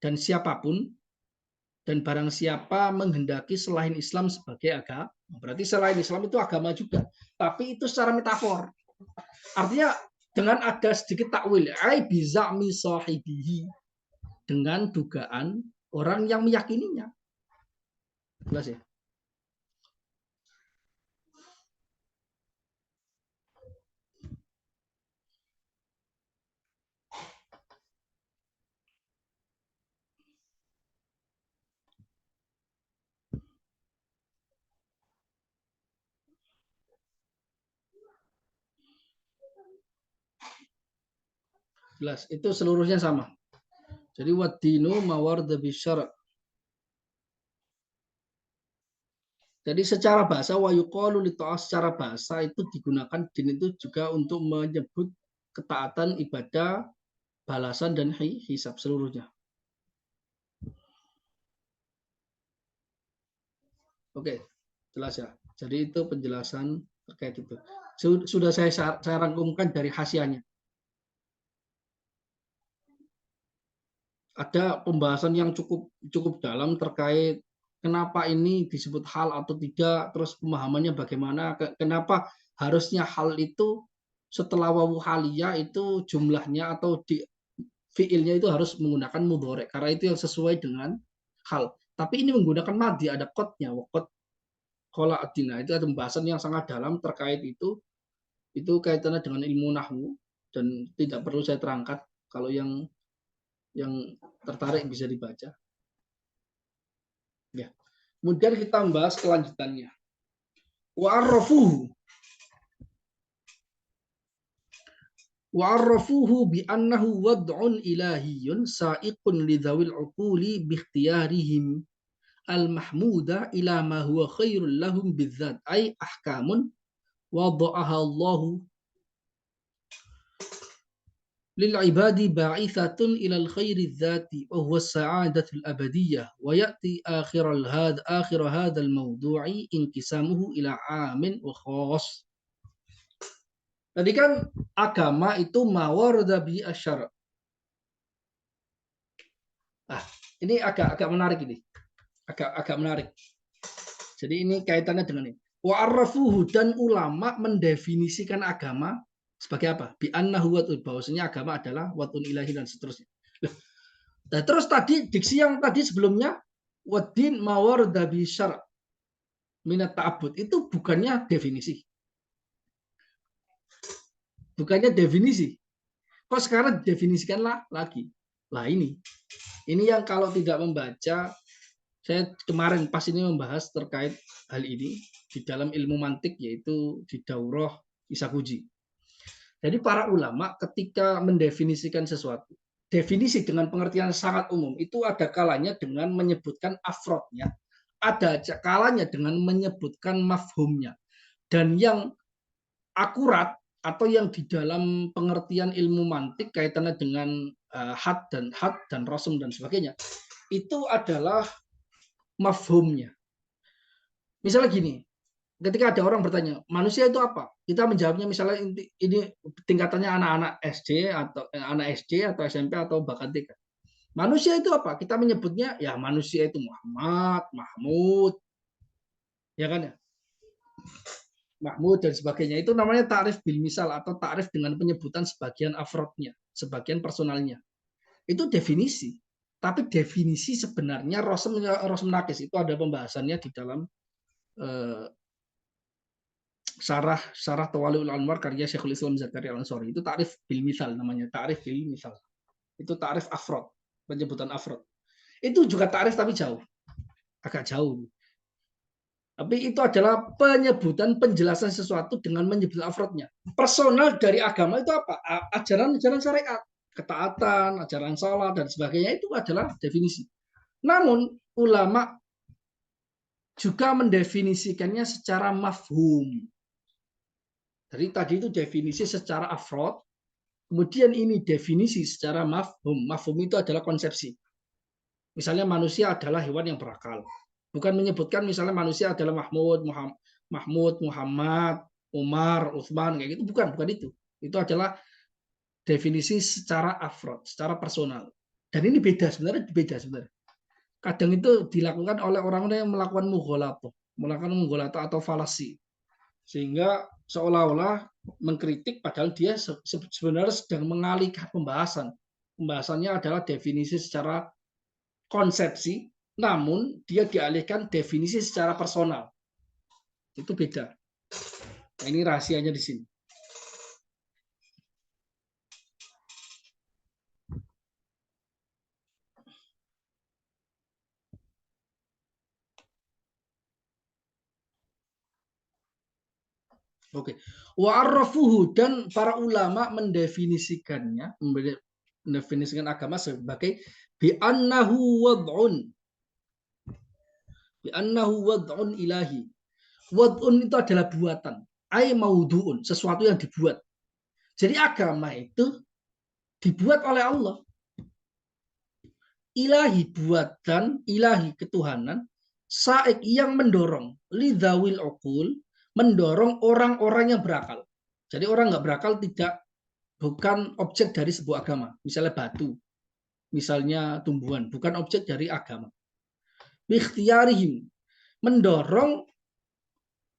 Dan siapapun dan barang siapa menghendaki selain Islam sebagai agama, berarti selain Islam itu agama juga. Tapi itu secara metafor. Artinya dengan ada sedikit takwil, ai bizami sahibihi, dengan dugaan orang yang meyakininya. Jelas ya? Jelas. Itu seluruhnya sama. Jadi wadinu mawarda bisyara. Jadi secara bahasa wa yuqalu li secara bahasa itu digunakan din itu juga untuk menyebut ketaatan, ibadah, balasan dan hisab seluruhnya. Oke, jelas ya. Jadi itu penjelasan terkait itu. Sudah saya rangkumkan dari hasiahnya. Ada pembahasan yang cukup dalam terkait kenapa ini disebut hal atau tidak, terus pemahamannya bagaimana, kenapa harusnya hal itu setelah wawu haliyah itu jumlahnya atau di fiilnya itu harus menggunakan mudhari karena itu yang sesuai dengan hal. Tapi ini menggunakan madi, ada qadnya, waqad qala adina. Itu ada pembahasan yang sangat dalam terkait itu. Itu kaitannya dengan ilmu nahwu dan tidak perlu saya terangkat. Kalau yang tertarik bisa dibaca. Ya. Kemudian kita membahas kelanjutannya. Wa'arrafuhu. Wa'arrafuhu bi'annahu wad'un ilahiyun sa'iqun lidhawil uquli bikhtiyarihim al-mahmuda ila ma huwa khairul lahum bidzat ay ahkamun wada'aha Allahu للعباد باعثة إلى الخير الذاتي وهو السعادة الأبدية ويأتي آخر هذا الموضوع انقسامه إلى عام وخاص. Tadi kan agama itu mawarda bi asyara. Ini agak menarik ini. Agak menarik. Jadi ini kaitannya dengan ini. Wa arrafuhu dan ulama mendefinisikan agama sebagai apa? Bi annahu watun, bahwasanya agama adalah watun ilahi dan seterusnya. Nah, terus tadi diksi yang tadi sebelumnya wadin mawarda bi syara minat ta'abbud itu bukannya definisi. Bukannya definisi. Kok sekarang definisikanlah lagi? Lah ini yang kalau tidak membaca, saya kemarin pas ini membahas terkait hal ini di dalam ilmu mantik yaitu di Daurah Isakuji. Jadi para ulama ketika mendefinisikan sesuatu, definisi dengan pengertian sangat umum itu ada kalanya dengan menyebutkan afrodnya, ada kalanya dengan menyebutkan mafhumnya. Dan yang akurat atau yang di dalam pengertian ilmu mantik kaitannya dengan had dan rasum dan sebagainya, itu adalah mafhumnya. Misalnya gini, ketika ada orang bertanya, manusia itu apa? Kita menjawabnya misalnya ini tingkatannya anak-anak SD atau SMP atau bahkan TK. Manusia itu apa? Kita menyebutnya ya manusia itu Muhammad, Mahmud, ya kan ya? Mahmud dan sebagainya. Itu namanya ta'rif bil misal atau ta'rif dengan penyebutan sebagian afrodnya, sebagian personalnya. Itu definisi. Tapi definisi sebenarnya Rosem Nakis itu ada pembahasannya di dalam Syarah Tawali'ul Anwar karya Syekhul Islam Zakaria Al-Ansari. Itu ta'rif bil misal namanya, ta'rif bil misal. Itu ta'rif afrod, penyebutan afrod. Itu juga ta'rif tapi jauh. Agak jauh. Tapi itu adalah penyebutan penjelasan sesuatu dengan menyebut afrodnya. Personal dari agama itu apa? Ajaran-ajaran syariat, ketaatan, ajaran salat dan sebagainya itu adalah definisi. Namun ulama juga mendefinisikannya secara mafhum. Jadi tadi itu definisi secara afrod, kemudian ini definisi secara mafhum. Mafhum itu adalah konsepsi. Misalnya manusia adalah hewan yang berakal. Bukan menyebutkan misalnya manusia adalah Mahmud, Muhammad, Umar, Utsman kayak gitu. Bukan itu. Itu adalah definisi secara afrod, secara personal. Dan ini beda sebenarnya. Kadang itu dilakukan oleh orang-orang yang melakukan mughalatoh atau falasi. Sehingga seolah-olah mengkritik padahal dia sebenarnya sedang mengalihkan pembahasan. Pembahasannya adalah definisi secara konsepsi namun dia dialihkan definisi secara personal. Itu beda. Nah, ini rahasianya di sini. Oke. Wa'arrafuhu, dan para ulama mendefinisikannya, mendefinisikan agama sebagai bi'annahu wad'un. Bi'annahu wad'un ilahi. Wad'un itu adalah buatan. Ai maudu'un, sesuatu yang dibuat. Jadi agama itu dibuat oleh Allah. Ilahi, buatan, ilahi, ketuhanan, saik, yang mendorong, lidzawil uqul, mendorong orang-orang yang berakal. Jadi orang nggak berakal bukan objek dari sebuah agama. Misalnya batu, misalnya tumbuhan, bukan objek dari agama. Biikhtiarihim, mendorong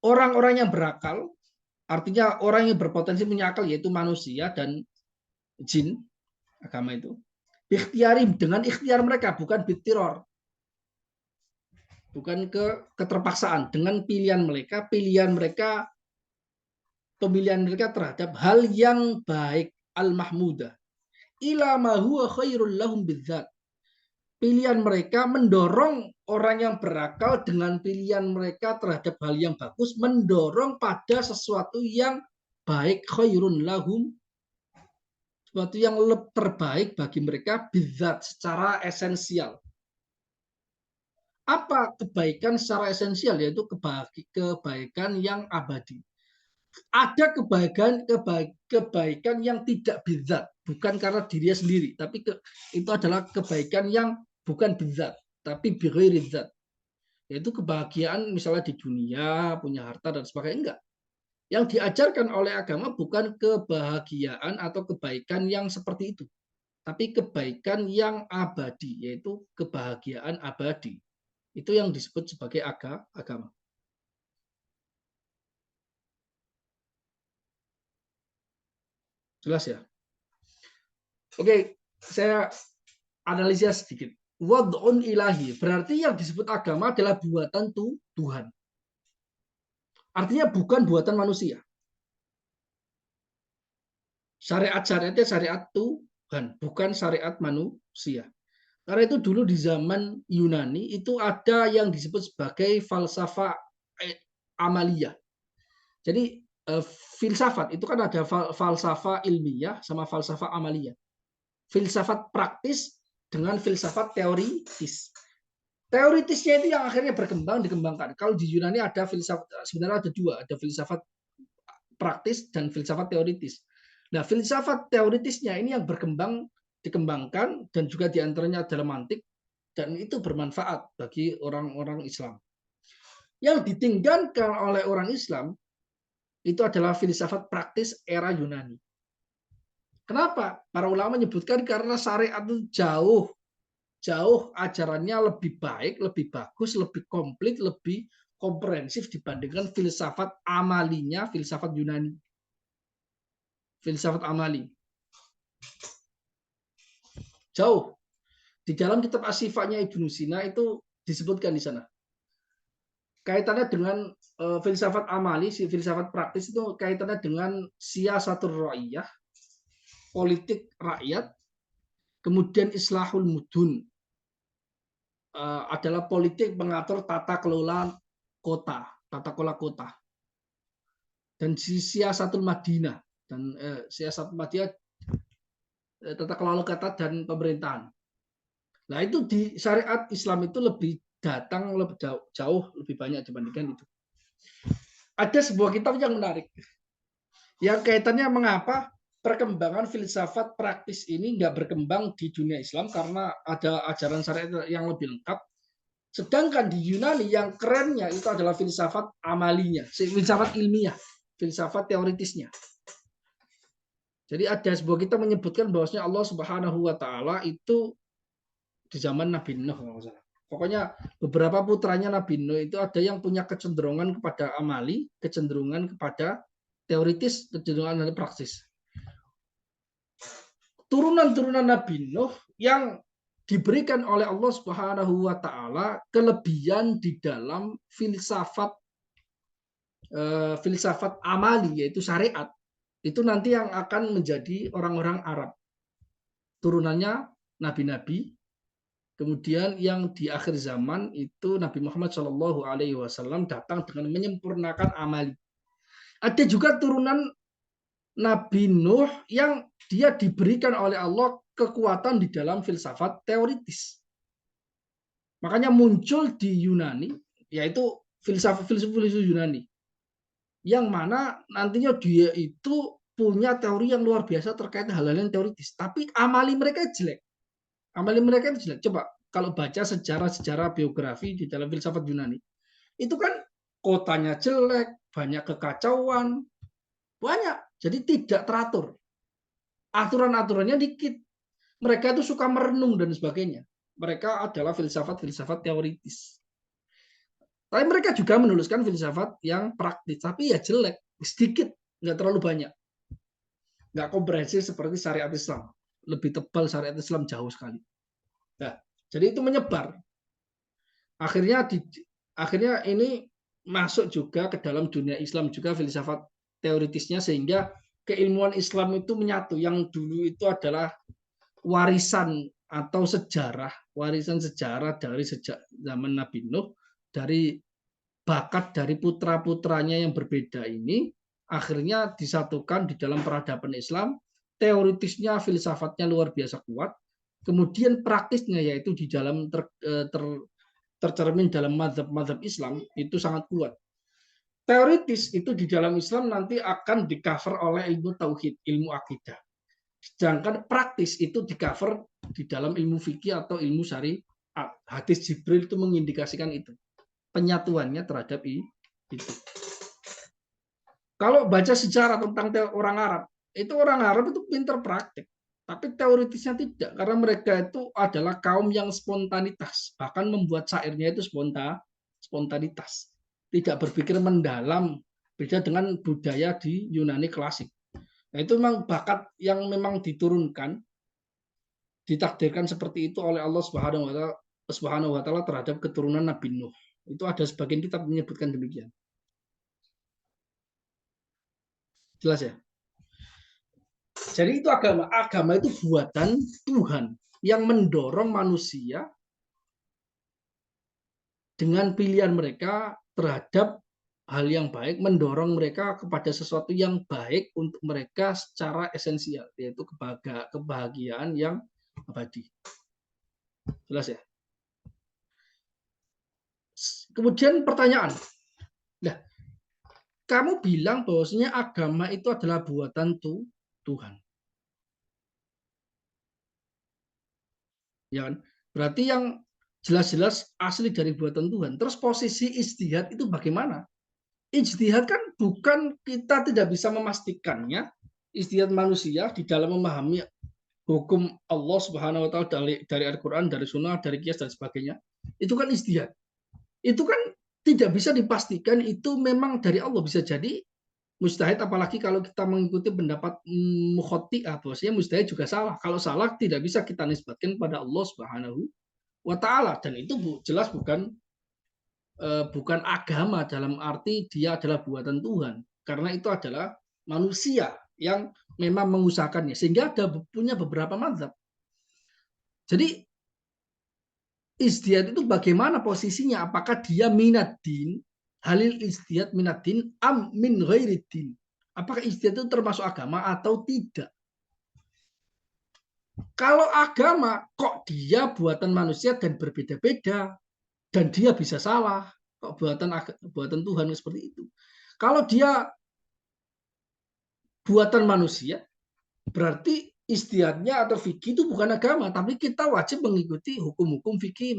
orang-orang yang berakal, artinya orang yang berpotensi punya akal, yaitu manusia dan jin, agama itu. Biikhtiarihim, dengan ikhtiar mereka, bukan bitiror, bukan keterpaksaan, dengan pilihan mereka terhadap hal yang baik, al-mahmudah, ila ma huwa khairul lahum bidzat. Pilihan mereka mendorong orang yang berakal dengan pilihan mereka terhadap hal yang bagus, mendorong pada sesuatu yang baik, khairun lahum, sesuatu yang terbaik bagi mereka, bidzat, secara esensial. Apa kebaikan secara esensial? Yaitu kebaikan yang abadi. Ada kebaikan yang tidak bidzat, bukan karena dirinya sendiri, tapi itu adalah kebaikan yang bukan bidzat, tapi bighairi dzat, yaitu kebahagiaan misalnya di dunia, punya harta dan sebagainya. Enggak. Yang diajarkan oleh agama bukan kebahagiaan atau kebaikan yang seperti itu, tapi kebaikan yang abadi, yaitu kebahagiaan abadi. Itu yang disebut sebagai agama. Jelas ya? Oke, saya analisis sedikit. Wad'un ilahi, berarti yang disebut agama adalah buatan Tuhan. Artinya bukan buatan manusia. Syariat-syariatnya syariat Tuhan, bukan syariat manusia. Karena itu dulu di zaman Yunani itu ada yang disebut sebagai falsafah amaliyah. Jadi filsafat itu kan ada falsafah ilmiah sama falsafah amaliyah. Filsafat praktis dengan filsafat teoritis. Teoritisnya itu yang akhirnya dikembangkan. Kalau di Yunani ada filsafat, sebenarnya ada dua, ada filsafat praktis dan filsafat teoritis. Nah, filsafat teoritisnya ini yang dikembangkan, dan juga diantaranya adalah mantik, dan itu bermanfaat bagi orang-orang Islam. Yang ditinggalkan oleh orang Islam itu adalah filsafat praktis era Yunani. Kenapa? Para ulama menyebutkan karena syariat itu jauh ajarannya lebih baik, lebih bagus, lebih komplit, lebih komprehensif dibandingkan filsafat amalinya, filsafat Yunani. Filsafat amali. Jauh. Di dalam kitab As-Sifatnya Ibnu Sina itu disebutkan di sana. Kaitannya dengan filsafat amali, filsafat praktis itu kaitannya dengan siyasatul ra'iyah, politik rakyat, kemudian islahul mudun, adalah politik mengatur tata kelola kota, dan siyasatul Madinah, dan siasat Madinah, tata kelola kota dan pemerintahan. Nah itu di syariat Islam itu lebih jauh lebih banyak dibandingkan itu. Ada sebuah kitab yang menarik, yang kaitannya mengapa perkembangan filsafat praktis ini nggak berkembang di dunia Islam, karena ada ajaran syariat yang lebih lengkap. Sedangkan di Yunani yang kerennya itu adalah filsafat amalinya, filsafat ilmiah, filsafat teoritisnya. Jadi ada sebuah kitab menyebutkan bahwasanya Allah Subhanahu wa taala itu di zaman Nabi Nuh, kalau salah. Pokoknya beberapa putranya Nabi Nuh itu ada yang punya kecenderungan kepada amali, kecenderungan kepada teoritis, kecenderungan dari praksis. Turunan-turunan Nabi Nuh yang diberikan oleh Allah Subhanahu wa taala kelebihan di dalam filsafat amali, yaitu syariat. Itu nanti yang akan menjadi orang-orang Arab. Turunannya nabi-nabi, kemudian yang di akhir zaman itu Nabi Muhammad SAW datang dengan menyempurnakan amali. Ada juga turunan Nabi Nuh yang dia diberikan oleh Allah kekuatan di dalam filsafat teoritis. Makanya muncul di Yunani, yaitu filsuf-filsuf Yunani, yang mana nantinya dia itu punya teori yang luar biasa terkait hal-hal yang teoritis. Tapi amali mereka jelek. Amali mereka itu jelek. Coba kalau baca sejarah-sejarah biografi di dalam filsafat Yunani, itu kan kotanya jelek, banyak kekacauan, banyak. Jadi tidak teratur. Aturan-aturannya dikit. Mereka itu suka merenung dan sebagainya. Mereka adalah filsafat-filsafat teoritis. Tapi mereka juga menuliskan filsafat yang praktis. Tapi ya jelek, sedikit, nggak terlalu banyak. Nggak komprehensif seperti syariat Islam. Lebih tebal syariat Islam jauh sekali. Nah, jadi itu menyebar. Akhirnya ini masuk juga ke dalam dunia Islam juga filsafat teoritisnya, sehingga keilmuan Islam itu menyatu. Yang dulu itu adalah warisan atau warisan sejarah dari sejak zaman Nabi Nuh, dari bakat dari putra-putranya yang berbeda ini akhirnya disatukan di dalam peradaban Islam. Teoritisnya, filsafatnya luar biasa kuat, kemudian praktisnya yaitu di dalam tercermin dalam mazhab Islam itu sangat kuat. Teoritis itu di dalam Islam nanti akan di cover oleh ilmu tauhid, ilmu akidah. Sedangkan praktis itu di cover di dalam ilmu fikih atau ilmu syariat. Hadis Jibril itu mengindikasikan itu, penyatuannya terhadap itu. Kalau baca sejarah tentang orang Arab itu pintar praktik, tapi teoritisnya tidak, karena mereka itu adalah kaum yang spontanitas, bahkan membuat syairnya itu spontanitas, tidak berpikir mendalam, beda dengan budaya di Yunani klasik. Nah, itu memang bakat yang memang diturunkan, ditakdirkan seperti itu oleh Allah Subhanahu wa taala terhadap keturunan Nabi Nuh. Itu ada sebagian kitab menyebutkan demikian. Jelas ya? Jadi itu agama. Agama itu buatan Tuhan yang mendorong manusia dengan pilihan mereka terhadap hal yang baik, mendorong mereka kepada sesuatu yang baik untuk mereka secara esensial, yaitu kebahagiaan yang abadi. Jelas ya? Kemudian pertanyaan, nah, kamu bilang bahwasanya agama itu adalah buatan Tuhan. Ya kan? Berarti yang jelas-jelas asli dari buatan Tuhan. Terus posisi ijtihad itu bagaimana? Ijtihad kan bukan, kita tidak bisa memastikannya. Ijtihad manusia di dalam memahami hukum Allah Subhanahu wa taala dari Al-Qur'an, dari Sunnah, dari Qiyas dan sebagainya. Itu kan ijtihad. Itu kan tidak bisa dipastikan itu memang dari Allah, bisa jadi mustahid, apalagi kalau kita mengikuti pendapat mukhoti'ah, bahwasanya mustahid juga salah. Kalau salah tidak bisa kita nisbatkan pada Allah Subhanahu wa taala, dan itu jelas bukan agama dalam arti dia adalah buatan Tuhan, karena itu adalah manusia yang memang mengusahakannya, sehingga punya beberapa mazhab. Jadi ijtihad itu bagaimana posisinya? Apakah dia minaddin, halil ijtihad minaddin am min ghairiddin? Apakah ijtihad itu termasuk agama atau tidak? Kalau agama, kok dia buatan manusia dan berbeda-beda, dan dia bisa salah? Kok buatan Tuhan seperti itu? Kalau dia buatan manusia, berarti ijtihadnya atau fikih itu bukan agama, tapi kita wajib mengikuti hukum-hukum fikih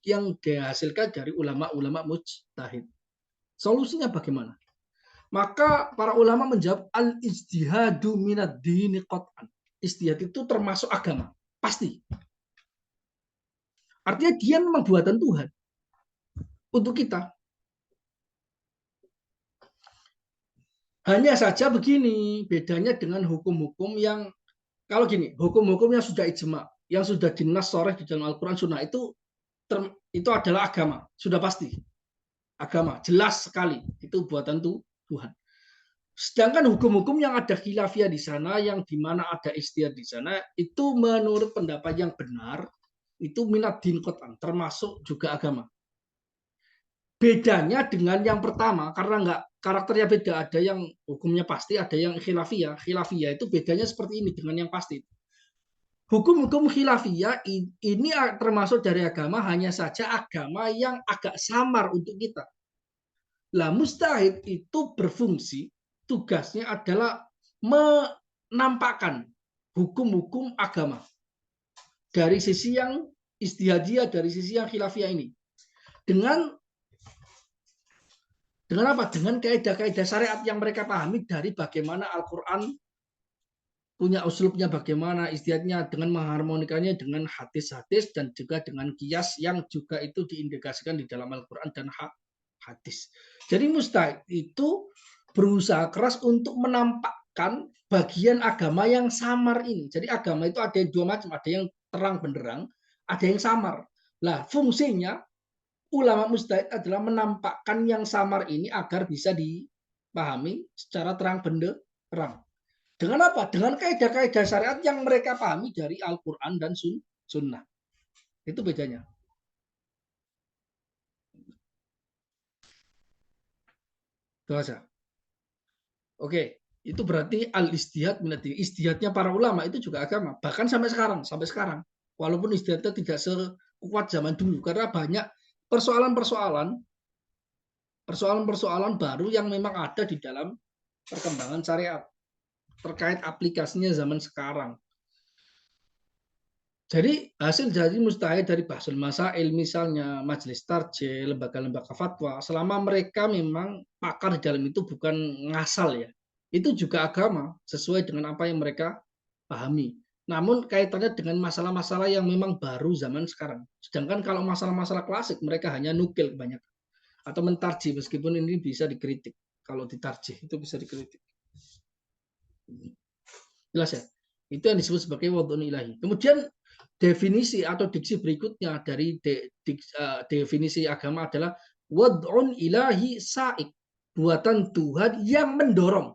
yang dihasilkan dari ulama-ulama mujtahid. Solusinya bagaimana? Maka para ulama menjawab al-ijtihadu minad dini qat'an. Ijtihad itu termasuk agama, pasti. Artinya dia memang buatan Tuhan untuk kita. Hanya saja begini, bedanya dengan hukum-hukum yang, kalau gini, hukum-hukum yang sudah ijma, yang sudah dinas soreh di dalam Al-Quran Sunnah itu adalah agama, sudah pasti agama, jelas sekali itu buatan Tuhan. Sedangkan hukum-hukum yang ada khilafiyah di sana, yang di mana ada istihad di sana, itu menurut pendapat yang benar itu minad din qat'an, termasuk juga agama. Bedanya dengan yang pertama, karena nggak karakternya beda, ada yang hukumnya pasti, ada yang khilafiyah. Khilafiyah itu bedanya seperti ini dengan yang pasti. Hukum-hukum khilafiyah ini termasuk dari agama, hanya saja agama yang agak samar untuk kita. Lah mustahid itu berfungsi, tugasnya adalah menampakkan hukum-hukum agama dari sisi yang istihadiyah, dari sisi yang khilafiyah ini. Dengan apa? Dengan kaidah-kaidah syariat yang mereka pahami dari bagaimana Al-Quran punya uslubnya, bagaimana istihadnya, dengan mengharmonikannya dengan hadis-hadis dan juga dengan kias yang juga itu diindikasikan di dalam Al-Quran dan hadis. Jadi mustahid itu berusaha keras untuk menampakkan bagian agama yang samar ini. Jadi agama itu ada dua macam, ada yang terang benderang, ada yang samar. Nah, fungsinya ulama mustahid adalah menampakkan yang samar ini agar bisa dipahami secara terang benderang. Dengan apa? Dengan kaidah-kaidah syariat yang mereka pahami dari Al-Quran dan Sunnah. Itu bedanya. Itu aja. Oke, itu berarti al-istihad minati. Istihadnya para ulama itu juga agama. Bahkan sampai sekarang. Walaupun istihadnya tidak sekuat zaman dulu. Karena banyak persoalan-persoalan baru yang memang ada di dalam perkembangan syariat. Terkait aplikasinya zaman sekarang. Jadi hasil dari mustahid dari Bahsul Masail, misalnya Majelis Tarjih, lembaga-lembaga fatwa, selama mereka memang pakar di dalam itu bukan ngasal ya, itu juga agama sesuai dengan apa yang mereka pahami. Namun kaitannya dengan masalah-masalah yang memang baru zaman sekarang. Sedangkan kalau masalah-masalah klasik mereka hanya nukil kebanyakan atau mentarjih, meskipun ini bisa dikritik. Kalau ditarjih itu bisa dikritik. Jelas ya? Itu yang disebut sebagai wad'un ilahi. Kemudian definisi atau diksi berikutnya dari definisi agama adalah wad'un ilahi sa'ik, buatan Tuhan yang mendorong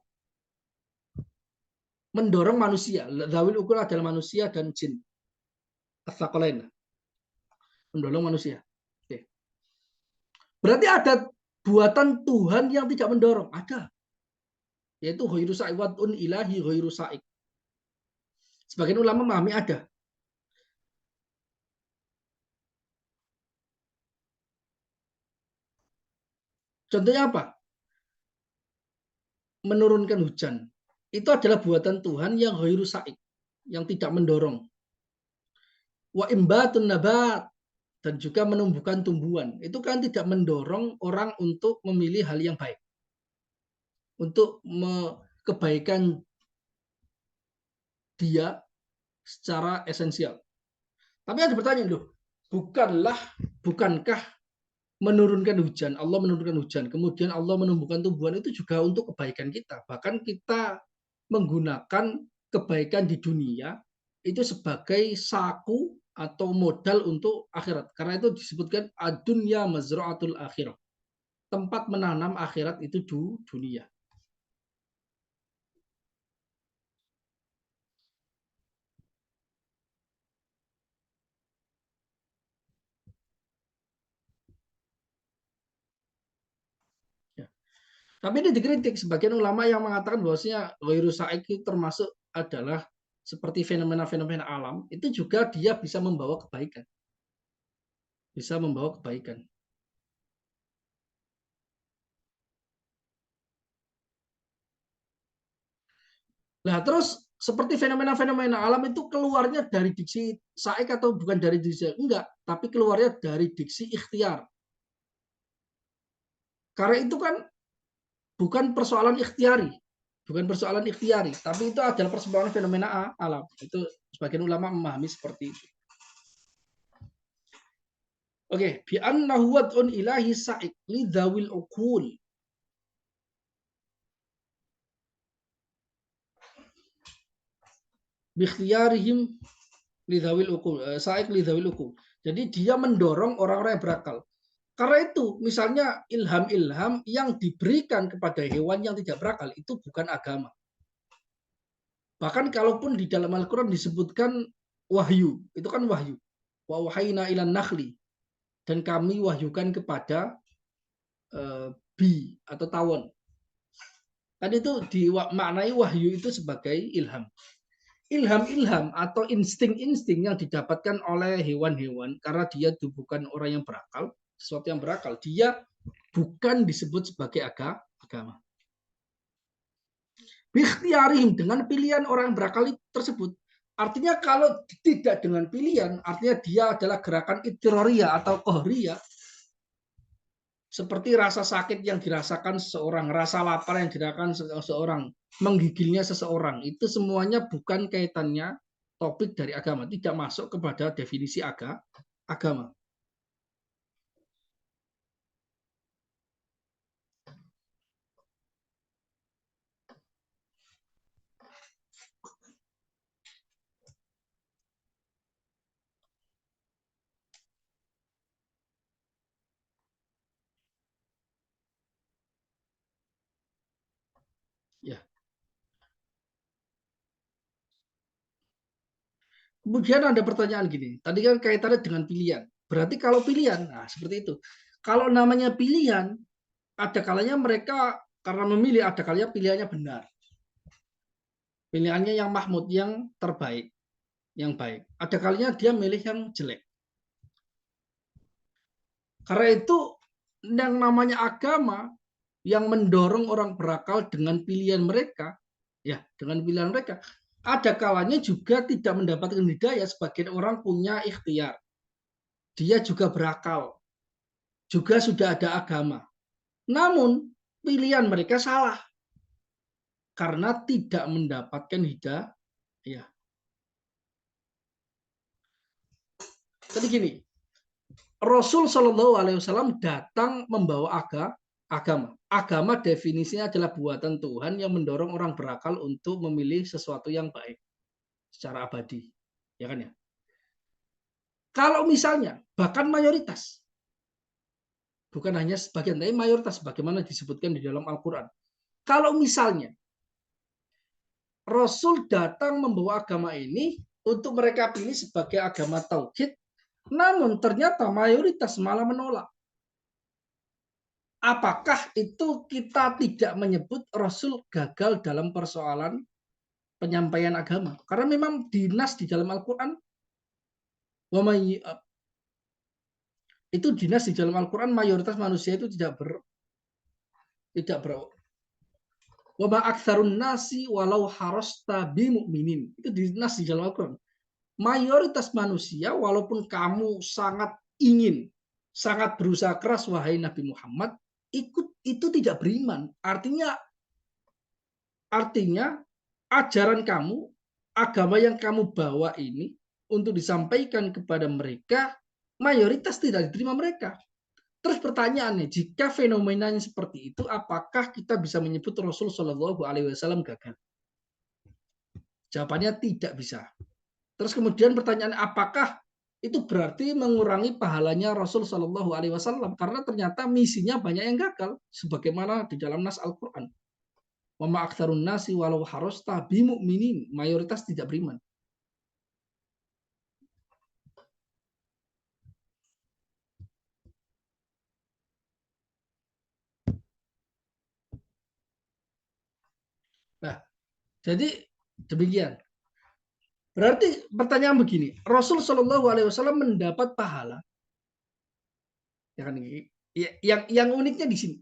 manusia. Dzawil ukul adalah manusia dan jin. Ats-tsaqalain. Mendorong manusia. Oke. Berarti ada buatan Tuhan yang tidak mendorong, ada. Yaitu ghairu sa'ik, wad'un ilahi ghairu sa'ik. Sebagian ulama memahami ada. Contohnya apa? Menurunkan hujan. Itu adalah buatan Tuhan yang ghairu sa'ik, yang tidak mendorong. Wa imbatun nabat, dan juga menumbuhkan tumbuhan. Itu kan tidak mendorong orang untuk memilih hal yang baik. Untuk kebaikan dia secara esensial. Tapi ada pertanyaan loh, bukankah menurunkan hujan, Allah menurunkan hujan, kemudian Allah menumbuhkan tumbuhan itu juga untuk kebaikan kita. Bahkan kita menggunakan kebaikan di dunia itu sebagai saku atau modal untuk akhirat. Karena itu disebutkan ad-dunya mazra'atul akhirah. Tempat menanam akhirat itu dunia. Ya. Tapi ini dikritik sebagian ulama yang mengatakan bahwasanya ghairu sa'ik itu termasuk adalah seperti fenomena-fenomena alam, itu juga dia bisa membawa kebaikan. Bisa membawa kebaikan. Nah, terus seperti fenomena-fenomena alam itu keluarnya dari diksi saik atau bukan dari diksi? Enggak, tapi keluarnya dari diksi ikhtiar. Karena itu kan bukan persoalan ikhtiari, tapi itu adalah persoalan fenomena alam. Itu sebagian ulama memahami seperti itu. Oke, bi annahu wad'un ilahi sa'ik li dzawil uqul. Bi ikhtiyarihim Lidawil ukul, saik lidawil ukul. Jadi dia mendorong orang-orang yang berakal. Karena itu, misalnya ilham-ilham yang diberikan kepada hewan yang tidak berakal itu bukan agama. Bahkan kalaupun di dalam Al-Quran disebutkan wahyu, itu kan wahyu. Wa wahayna ilan nakhli. Dan kami wahyukan kepada bi atau tawon. Kan itu dimaknai wahyu itu sebagai ilham. Ilham-ilham atau insting-insting yang didapatkan oleh hewan-hewan karena dia itu bukan orang yang berakal, sesuatu yang berakal, dia bukan disebut sebagai agama. Bikhtiarihim, dengan pilihan orang berakal tersebut. Artinya kalau tidak dengan pilihan, artinya dia adalah gerakan idroria atau kohria, seperti rasa sakit yang dirasakan seseorang, rasa lapar yang dirasakan seseorang, menggigilnya seseorang, itu semuanya bukan kaitannya topik dari agama, tidak masuk kepada definisi agama. Ya. Kemudian ada pertanyaan gini, tadi kan kaitannya dengan pilihan. Berarti kalau pilihan, nah seperti itu. Kalau namanya pilihan, ada kalanya mereka karena memilih, ada kalanya pilihannya benar. Pilihannya yang mahmud, yang terbaik, yang baik. Ada kalanya dia milih yang jelek. Karena itu yang namanya agama yang mendorong orang berakal dengan pilihan mereka, ya dengan pilihan mereka. Ada kalanya juga tidak mendapatkan hidayah, sebagian orang punya ikhtiar. Dia juga berakal, juga sudah ada agama. Namun pilihan mereka salah karena tidak mendapatkan hidayah. Ya. Jadi gini, Rasul Shallallahu Alaihi Wasallam datang membawa agama. Agama definisinya adalah buatan Tuhan yang mendorong orang berakal untuk memilih sesuatu yang baik secara abadi, ya kan ya. Kalau misalnya bahkan mayoritas, bukan hanya sebagian, tapi mayoritas, bagaimana disebutkan di dalam Al-Quran. Kalau misalnya Rasul datang membawa agama ini untuk mereka pilih sebagai agama tauhid, namun ternyata mayoritas malah menolak. Apakah itu kita tidak menyebut Rasul gagal dalam persoalan penyampaian agama? Karena memang dinas di dalam Al-Quran, itu dinas di dalam Al-Quran, mayoritas manusia itu tidak ber wama aktsarun nasi walau harasta bimu'minin. Itu dinas di dalam Al-Quran. Mayoritas manusia, walaupun kamu sangat ingin, sangat berusaha keras, wahai Nabi Muhammad, itu tidak beriman. Artinya ajaran kamu, agama yang kamu bawa ini untuk disampaikan kepada mereka, mayoritas tidak diterima mereka. Terus pertanyaannya, jika fenomenanya seperti itu, apakah kita bisa menyebut Rasul Shallallahu Alaihi Wasallam gagal? Jawabannya tidak bisa. Terus kemudian pertanyaan, apakah itu berarti mengurangi pahalanya Rasul Shallallahu Alaihi Wasallam? Karena ternyata misinya banyak yang gagal, sebagaimana di dalam nas Al-Quran. Wama aktsarun nasi walau harasta bimu'minin, mayoritas tidak beriman. Nah, jadi demikian. Berarti pertanyaan begini, Rasul Shallallahu Alaihi Wasallam mendapat pahala, ya kan? Yang uniknya di sini,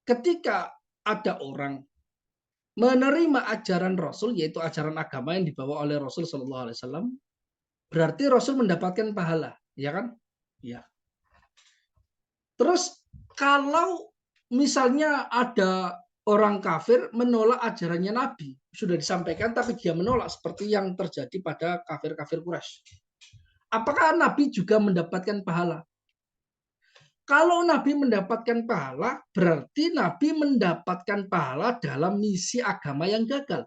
ketika ada orang menerima ajaran Rasul, yaitu ajaran agama yang dibawa oleh Rasul Shallallahu Alaihi Wasallam, berarti Rasul mendapatkan pahala, ya kan? Ya. Terus kalau misalnya ada orang kafir menolak ajarannya Nabi, sudah disampaikan tapi dia menolak, seperti yang terjadi pada kafir-kafir Quraisy. Apakah Nabi juga mendapatkan pahala? Kalau Nabi mendapatkan pahala, berarti Nabi mendapatkan pahala dalam misi agama yang gagal.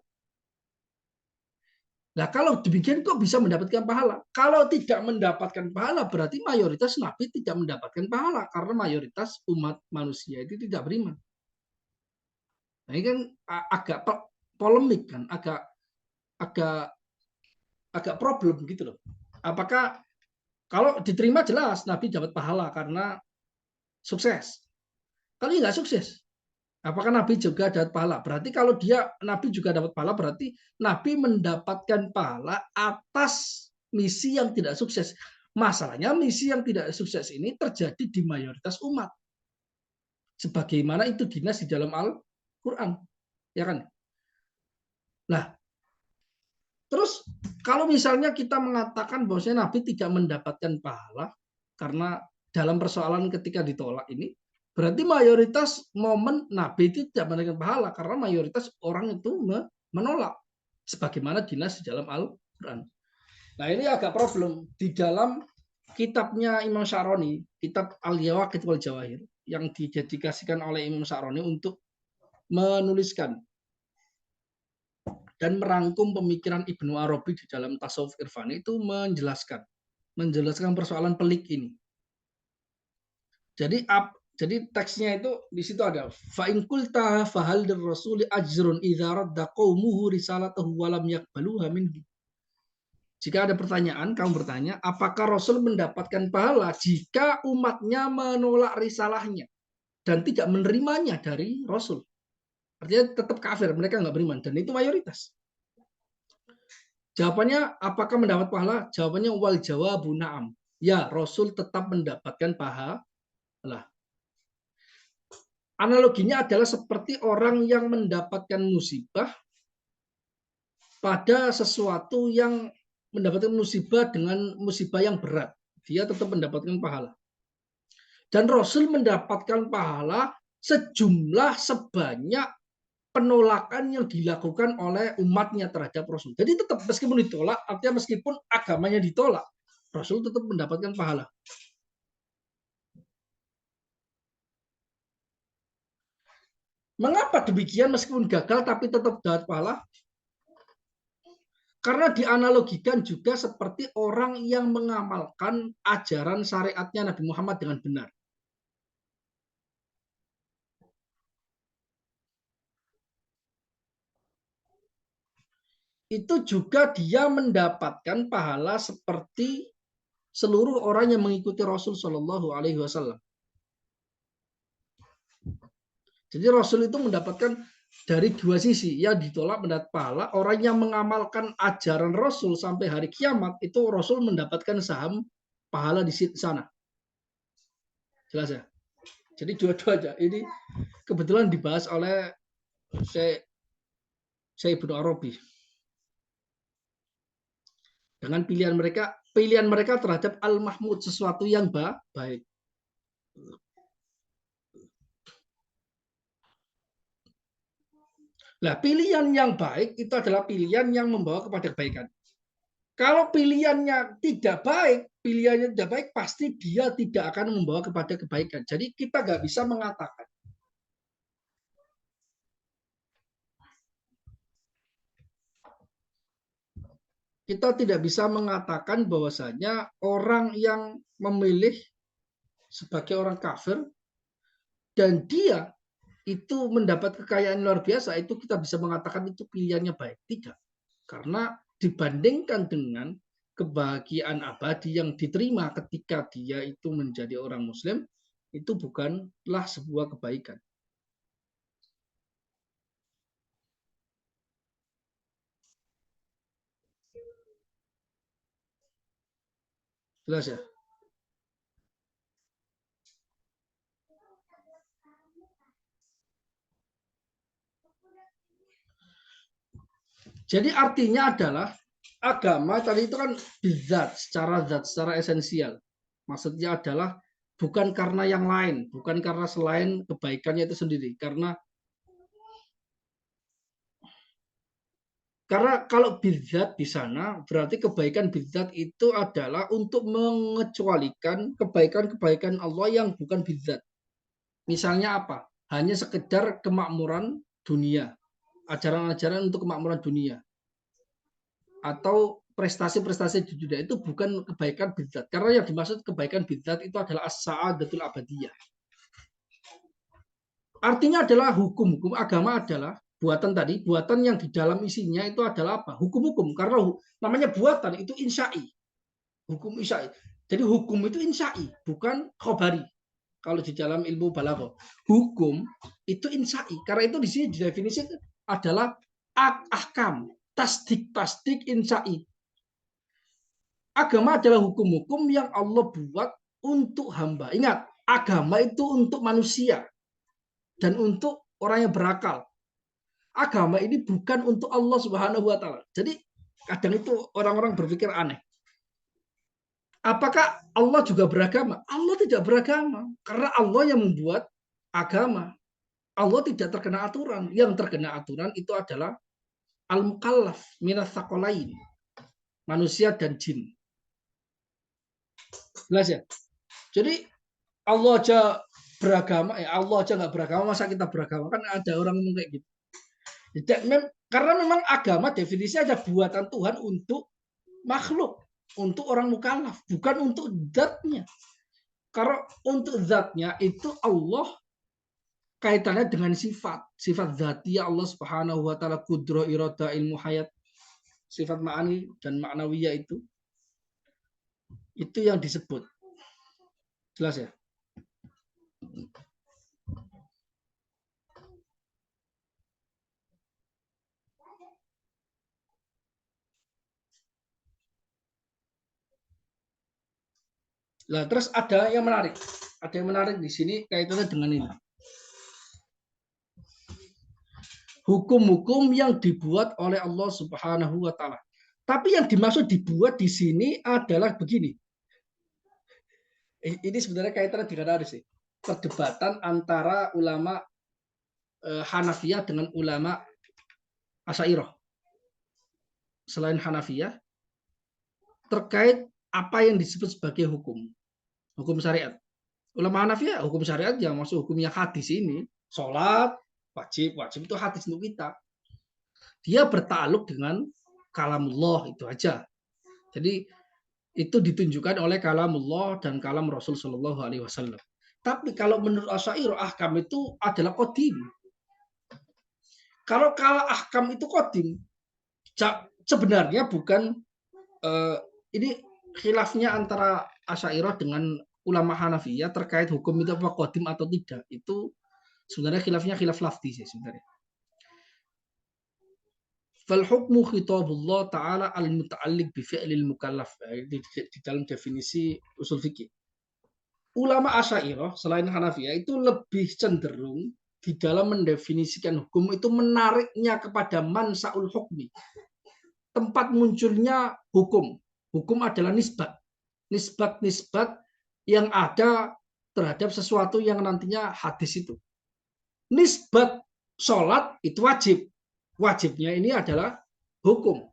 Nah, kalau demikian kok bisa mendapatkan pahala? Kalau tidak mendapatkan pahala, berarti mayoritas nabi tidak mendapatkan pahala karena mayoritas umat manusia itu tidak beriman. Nah, ini kan agak polemik kan, agak agak agak problem gitu loh. Apakah kalau diterima jelas nabi dapat pahala karena sukses. Kalau nggak sukses, apakah nabi juga dapat pahala? Berarti kalau dia nabi juga dapat pahala, berarti nabi mendapatkan pahala atas misi yang tidak sukses. Masalahnya misi yang tidak sukses ini terjadi di mayoritas umat. Sebagaimana itu dinas di dalam Al-Quran. Ya kan? Nah, terus kalau misalnya kita mengatakan bahwasanya nabi tidak mendapatkan pahala karena dalam persoalan ketika ditolak ini, berarti mayoritas momen nabi itu tidak mendapatkan pahala karena mayoritas orang itu menolak sebagaimana dinas di dalam Al-Qur'an. Nah, ini agak problem di dalam kitabnya Imam Syaroni, kitab Al-Yawaqit wal Jawahir yang didedikasikan oleh Imam Syaroni untuk menuliskan dan merangkum pemikiran Ibnu Arabi di dalam Tasawuf Irfani itu menjelaskan persoalan pelik ini. Jadi teksnya itu di situ ada fa in qulta fa hal rasuli ajrun idza radda qaumuhu risalatahu wa lam yaqbaluha minhu. Jika ada pertanyaan, kamu bertanya, apakah Rasul mendapatkan pahala jika umatnya menolak risalahnya dan tidak menerimanya dari Rasul? Artinya tetap kafir, mereka nggak beriman, dan itu mayoritas. Jawabannya, apakah mendapat pahala? Jawabannya wal jawabu na'am. Ya, Rasul tetap mendapatkan pahala. Analoginya adalah seperti orang yang mendapatkan musibah pada sesuatu yang mendapatkan musibah dengan musibah yang berat. Dia tetap mendapatkan pahala. Dan Rasul mendapatkan pahala sejumlah sebanyak penolakan yang dilakukan oleh umatnya terhadap Rasul. Jadi tetap meskipun ditolak, artinya meskipun agamanya ditolak, Rasul tetap mendapatkan pahala. Mengapa demikian meskipun gagal tapi tetap dapat pahala? Karena dianalogikan juga seperti orang yang mengamalkan ajaran syariatnya Nabi Muhammad dengan benar. Itu juga dia mendapatkan pahala seperti seluruh orang yang mengikuti Rasul Shallallahu Alaihi Wasallam. Jadi Rasul itu mendapatkan dari dua sisi, yang ditolak mendapat pahala, orang yang mengamalkan ajaran Rasul sampai hari kiamat itu Rasul mendapatkan saham pahala di sana. Jelas ya? Jadi dua-duanya ini kebetulan dibahas oleh Syekh Ibnu Arabi dengan pilihan mereka terhadap Al-Mahmud, sesuatu yang baik. Nah, pilihan yang baik itu adalah pilihan yang membawa kepada kebaikan. Kalau pilihannya tidak baik, pasti dia tidak akan membawa kepada kebaikan. Jadi kita nggak bisa mengatakan bahwasanya orang yang memilih sebagai orang kafir dan dia itu mendapat kekayaan luar biasa, itu kita bisa mengatakan itu pilihannya baik. Tidak. Karena dibandingkan dengan kebahagiaan abadi yang diterima ketika dia itu menjadi orang Muslim, itu bukanlah sebuah kebaikan. Jelas ya? Jadi artinya adalah agama tadi itu kan bizat, secara esensial. Maksudnya adalah bukan karena yang lain, bukan karena selain kebaikannya itu sendiri. Karena kalau bidzat di sana berarti kebaikan bidzat itu adalah untuk mengecualikan kebaikan-kebaikan Allah yang bukan bidzat. Misalnya apa? Hanya sekedar kemakmuran dunia, ajaran-ajaran untuk kemakmuran dunia. atau prestasi-prestasi di dunia itu bukan kebaikan bidzat. Karena yang dimaksud kebaikan bidzat itu adalah as-sa'adatul abadiyah. Artinya adalah hukum-hukum agama adalah buatan tadi, buatan yang di dalam isinya itu adalah apa? Hukum-hukum. Karena namanya buatan itu insya'i. Hukum insya'i. Jadi hukum itu insya'i, bukan khobari. Kalau di dalam ilmu balaghah, hukum itu insya'i. Karena itu di sini didefinisikan adalah ahkam, tasdik insya'i. Agama adalah hukum-hukum yang Allah buat untuk hamba. Ingat, agama itu untuk manusia dan untuk orang yang berakal. Agama ini bukan untuk Allah Subhanahu wa taala. Jadi kadang itu orang-orang berpikir aneh. Apakah Allah juga beragama? Allah tidak beragama karena Allah yang membuat agama. Allah tidak terkena aturan. Yang terkena aturan itu adalah al-mukallaf minas tsaqalain, manusia dan jin. Jelas ya? Jadi Allah aja beragama, Allah aja nggak beragama, masa kita beragama? Kan ada orang ngomong kayak gitu. Karena memang agama definisinya ada buatan Tuhan untuk makhluk, untuk orang mukallaf, bukan untuk zatnya. Karena untuk zatnya itu Allah kaitannya dengan sifat zatiyah Allah Subhanahu wa taala, qudra, irada, ilmu, hayat, sifat ma'ani dan ma'nawiyah itu yang disebut. Jelas ya? Nah, terus ada yang menarik. Ada yang menarik di sini kaitannya dengan ini. Hukum-hukum yang dibuat oleh Allah Subhanahu wa taala. Tapi yang dimaksud dibuat di sini adalah begini. Ini sebenarnya kaitannya dengan ada sih. Perdebatan antara ulama Hanafiyah dengan ulama Asy'ariyah. Selain Hanafiyah, terkait apa yang disebut sebagai hukum syariat. Ulama Hanafiyah hukum syariat yang masuk hukumnya hadis ini, sholat wajib itu hadis untuk kita. Dia bertakluk dengan kalamullah itu aja. Jadi itu ditunjukkan oleh kalamullah dan kalam Rasul Shallallahu Alaihi Wasallam. Tapi kalau menurut Asy'ariyah ahkam itu adalah qadim. Kalau ahkam itu qadim, sebenarnya bukan ini khilafnya antara Asy'ariyah dengan ulama Hanafiyah terkait hukum itu apa qadim atau tidak. Itu sebenarnya khilafnya khilaf lafzi sih sebenarnya. Fal hukmu khitabullah ta'ala al-muta'alliq bi fi'lil mukallaf. Di dalam definisi usul fikih. Ulama Asy'ariyah selain Hanafiyah itu lebih cenderung di dalam mendefinisikan hukum itu menariknya kepada mansaul hukmi. Tempat munculnya hukum. Hukum adalah nisbat. Nisbat yang ada terhadap sesuatu yang nantinya hadis itu. Nisbat sholat itu wajib. Wajibnya ini adalah hukum.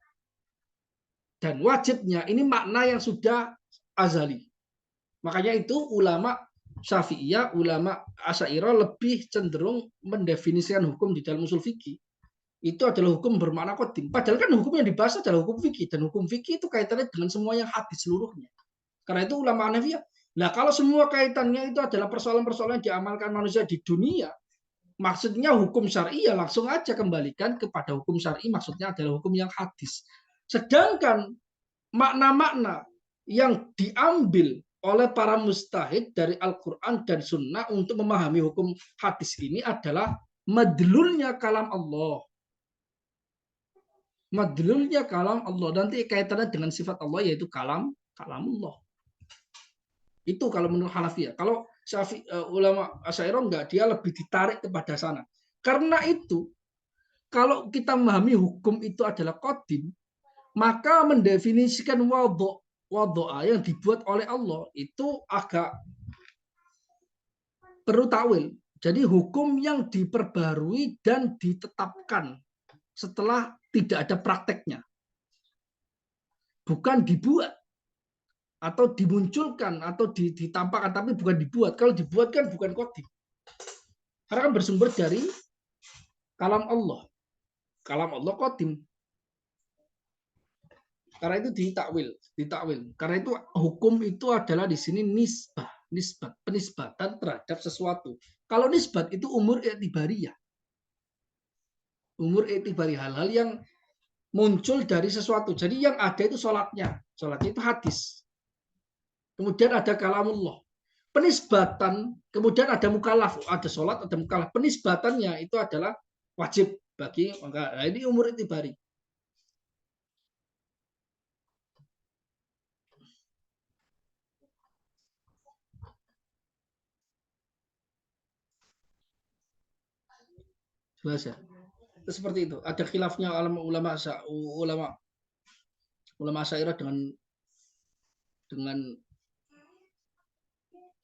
Dan wajibnya ini makna yang sudah azali. Makanya itu ulama Syafi'iyah, ulama Asy'ariyah lebih cenderung mendefinisikan hukum di dalam usul fikih. Itu adalah hukum bermakna qadim. Padahal kan hukum yang dibahas adalah hukum fikih. Dan hukum fikih itu kaitannya dengan semua yang hadis seluruhnya. Karena itu ulama Hanafiyah. Nah kalau semua kaitannya itu adalah persoalan-persoalan yang diamalkan manusia di dunia, maksudnya hukum syar'i ya langsung aja kembalikan kepada hukum syar'i, maksudnya adalah hukum yang hadis. Sedangkan makna-makna yang diambil oleh para mustahid dari Al-Quran dan Sunnah untuk memahami hukum hadis ini adalah madlulnya kalam Allah. Madlulnya kalam Allah. Nanti kaitannya dengan sifat Allah yaitu kalamullah. Itu kalau menurut Hanafiyah. Kalau ulama Asy'ariyah enggak, dia lebih ditarik kepada sana. Karena itu, kalau kita memahami hukum itu adalah qadim, maka mendefinisikan wadho'a yang dibuat oleh Allah itu agak perlu takwil. Jadi hukum yang diperbarui dan ditetapkan setelah tidak ada prakteknya. Bukan dibuat atau dimunculkan atau ditampakkan, tapi bukan dibuat. Kalau dibuat kan bukan qadim. Karena kan bersumber dari kalam Allah. Kalam Allah qadim. Karena itu ditakwil. Karena itu hukum itu adalah di sini penisbatan terhadap sesuatu. Kalau nisbat itu umur iktibariyah. Umur iktibariyah, hal-hal yang muncul dari sesuatu. Jadi yang ada itu sholatnya. Sholatnya itu hadis. Kemudian ada kalamullah. Penisbatan, kemudian ada mukallaf, ada sholat, ada mukallaf. Penisbatannya itu adalah wajib bagi, nah ini umur itibari. Jelas ya? Itu seperti itu. Ada khilafnya ulama ulama ulama Asy'ariyah dengan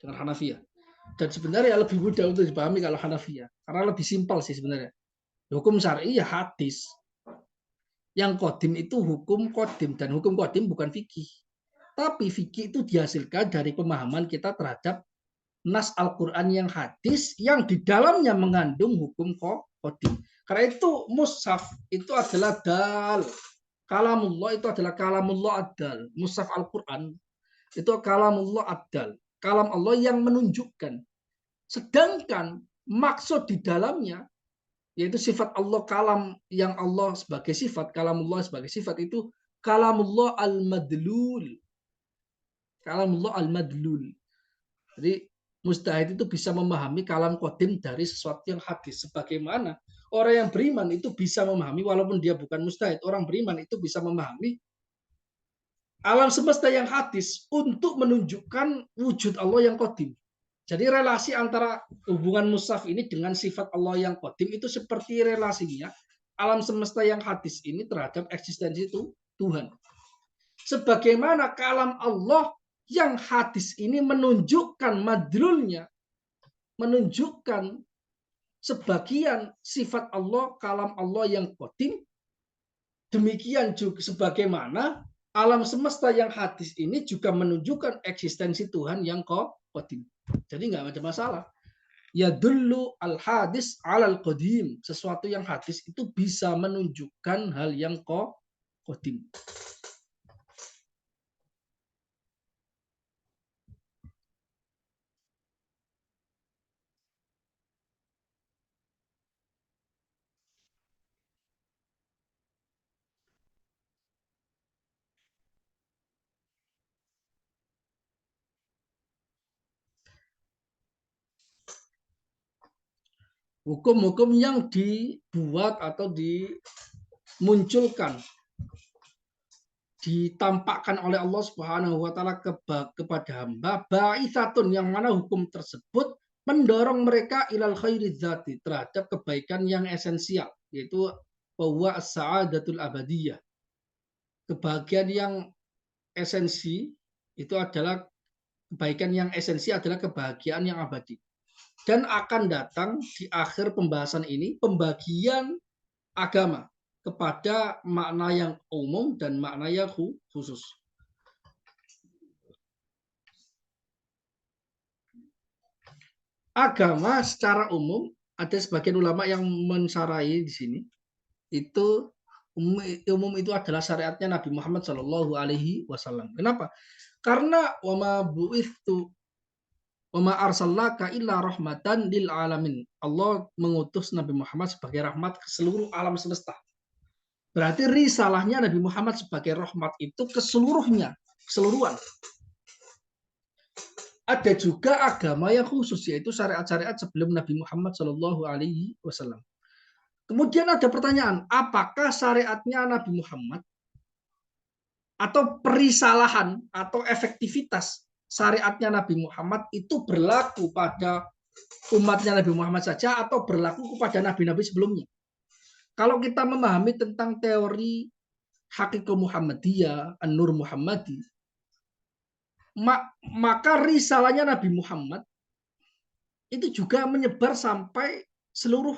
dengan Hanafiyah. Dan sebenarnya lebih mudah untuk dipahami kalau Hanafiyah, karena lebih simpel sih sebenarnya. Hukum syar'i ya hadis. Yang kodim itu hukum kodim, dan hukum kodim bukan fikih. Tapi fikih itu dihasilkan dari pemahaman kita terhadap nas Al-Quran yang hadis yang di dalamnya mengandung hukum kodim. Karena itu mushaf itu adalah dal. Kalamullah itu adalah kalamullah ad-dal. Mushaf Al-Quran itu kalamullah ad-dal. Kalam Allah yang menunjukkan. Sedangkan maksud di dalamnya yaitu sifat Allah, kalam yang Allah sebagai sifat, kalamullah sebagai sifat itu kalamullah al-madlul. Kalamullah al-madlul. Jadi mustahid itu bisa memahami kalam kodim dari sesuatu yang hadis. Sebagaimana orang yang beriman itu bisa memahami, walaupun dia bukan mustahid, orang beriman itu bisa memahami alam semesta yang hadis untuk menunjukkan wujud Allah yang kodim. Jadi relasi antara hubungan mushaf ini dengan sifat Allah yang kodim itu seperti relasinya alam semesta yang hadis ini terhadap eksistensi itu Tuhan. Sebagaimana kalam Allah yang hadis ini menunjukkan madlulnya, menunjukkan sebagian sifat Allah, kalam Allah yang kodim, demikian juga sebagaimana alam semesta yang hadis ini juga menunjukkan eksistensi Tuhan yang kodim. Jadi nggak ada masalah. Ya dulu al hadis alal qadim, sesuatu yang hadis itu bisa menunjukkan hal yang qadim. Hukum-hukum yang dibuat atau dimunculkan, ditampakkan oleh Allah Subhanahu wa taala kepada hamba, ba'itsatun, yang mana hukum tersebut mendorong mereka ilal khairi dzati, terhadap kebaikan yang esensial, yaitu bahwa as-sa'adatul abadiyah. Kebahagiaan yang esensi itu adalah kebaikan yang esensi adalah kebahagiaan yang abadi. Dan akan datang di akhir pembahasan ini pembagian agama kepada makna yang umum dan makna yang khusus. Agama secara umum, ada sebagian ulama yang mensarai di sini, itu umum itu adalah syariatnya Nabi Muhammad Shallallahu Alaihi Wasallam. Kenapa? Karena wama bu'ithu wama arsalnaka illa rahmatan lil alamin. Allah mengutus Nabi Muhammad sebagai rahmat ke seluruh alam semesta. Berarti risalahnya Nabi Muhammad sebagai rahmat itu keseluruhnya, keseluruhan. Ada juga agama yang khusus, yaitu syariat-syariat sebelum Nabi Muhammad Shallallahu Alaihi Wasallam. Kemudian ada pertanyaan, apakah syariatnya Nabi Muhammad atau perisalahan atau efektivitas syariatnya Nabi Muhammad itu berlaku pada umatnya Nabi Muhammad saja atau berlaku kepada nabi-nabi sebelumnya? Kalau kita memahami tentang teori Haqiqah Muhammadiyah, An-Nur Muhammadi, maka risalahnya Nabi Muhammad itu juga menyebar sampai seluruh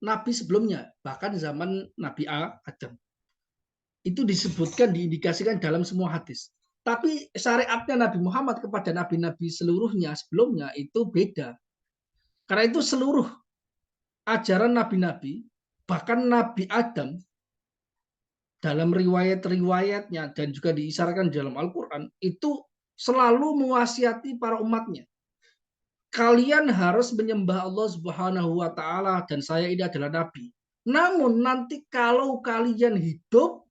nabi sebelumnya, bahkan zaman Nabi Adam. Itu disebutkan, diindikasikan dalam semua hadis. Tapi syariatnya Nabi Muhammad kepada nabi-nabi seluruhnya sebelumnya itu beda. Karena itu seluruh ajaran nabi-nabi, bahkan Nabi Adam dalam riwayat-riwayatnya dan juga diisyaratkan dalam Al-Quran itu selalu mewasiati para umatnya. Kalian harus menyembah Allah Subhanahu wa taala dan saya ini adalah nabi. Namun nanti kalau kalian hidup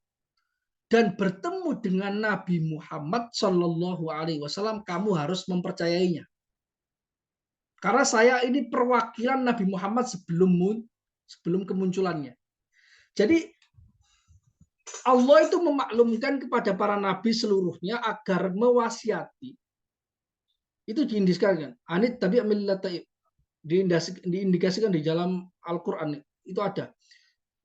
dan bertemu dengan Nabi Muhammad Shallallahu Alaihi Wasallam, kamu harus mempercayainya. Karena saya ini perwakilan Nabi Muhammad sebelum kemunculannya. Jadi Allah itu memaklumkan kepada para nabi seluruhnya agar mewasiati. Itu diindikasikan. Anit tabi' millata, diindikasikan di dalam Al-Quran itu ada.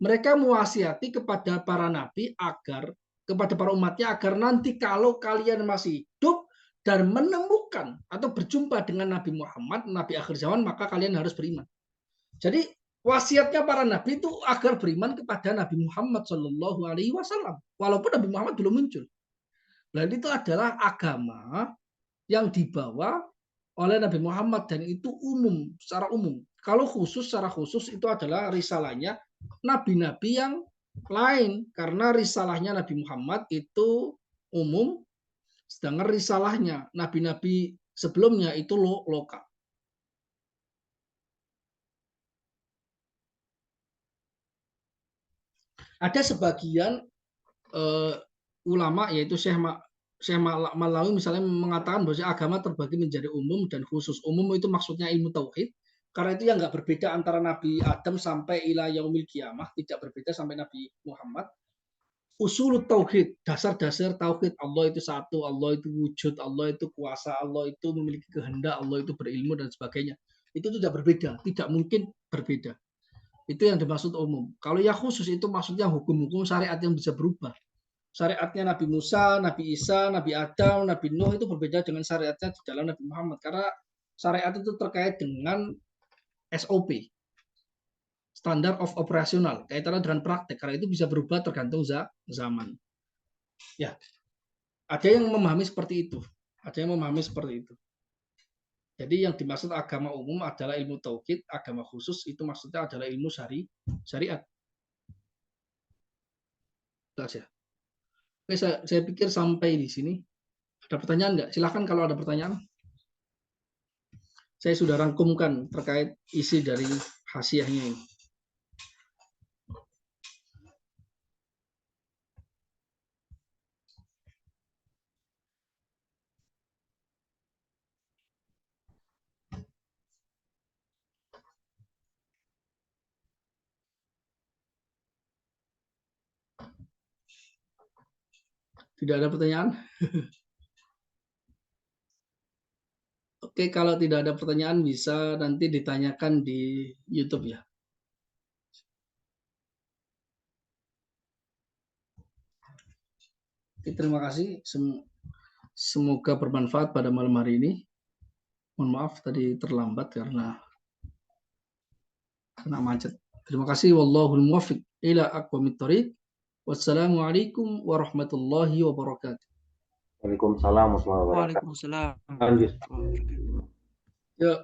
Mereka mewasiati kepada para nabi agar kepada para umatnya agar nanti kalau kalian masih hidup dan menemukan atau berjumpa dengan Nabi Muhammad, Nabi akhir zaman, maka kalian harus beriman. Jadi wasiatnya para nabi itu agar beriman kepada Nabi Muhammad Shallallahu Alaihi Wasallam, walaupun Nabi Muhammad belum muncul. Dan itu adalah agama yang dibawa oleh Nabi Muhammad dan itu umum, secara umum. Kalau khusus, secara khusus itu adalah risalahnya nabi-nabi yang lain, karena risalahnya Nabi Muhammad itu umum, sedangkan risalahnya nabi-nabi sebelumnya itu lokal. Ada sebagian ulama yaitu Syekh Malawi misalnya mengatakan bahwa agama terbagi menjadi umum dan khusus. Umum itu maksudnya ilmu tauhid. Karena itu yang nggak berbeda antara Nabi Adam sampai ila yaumil kiamah, tidak berbeda sampai Nabi Muhammad. Usul tauhid, dasar-dasar tauhid, Allah itu satu, Allah itu wujud, Allah itu kuasa, Allah itu memiliki kehendak, Allah itu berilmu dan sebagainya. Itu tidak berbeda, tidak mungkin berbeda. Itu yang dimaksud umum. Kalau yang khusus itu maksudnya hukum-hukum syariat yang bisa berubah. Syariatnya Nabi Musa, Nabi Isa, Nabi Adam, Nabi Nuh itu berbeda dengan syariatnya di dalam Nabi Muhammad. Karena syariat itu terkait dengan SOP, standar of operasional, kaitannya dengan praktek. Karena itu bisa berubah tergantung zaman. Ya, ada yang memahami seperti itu. Ada yang memahami seperti itu. Jadi yang dimaksud agama umum adalah ilmu tauhid, agama khusus itu maksudnya adalah ilmu syariat. Saja. Oke, saya pikir sampai di sini. Ada pertanyaan nggak? Silahkan kalau ada pertanyaan. Saya sudah rangkumkan terkait isi dari hasiahnya ini. Tidak ada pertanyaan? Oke, kalau tidak ada pertanyaan bisa nanti ditanyakan di YouTube ya. Oke, terima kasih. Semoga bermanfaat pada malam hari ini. Mohon maaf tadi terlambat karena macet. Terima kasih. Wallahul muwaffiq ila aqwamit thoriq. Wassalamualaikum warahmatullahi wabarakatuh. Waalaikumsalam warahmatullahi wabarakatuh. Waalaikumsalam. Lanjut. Ya.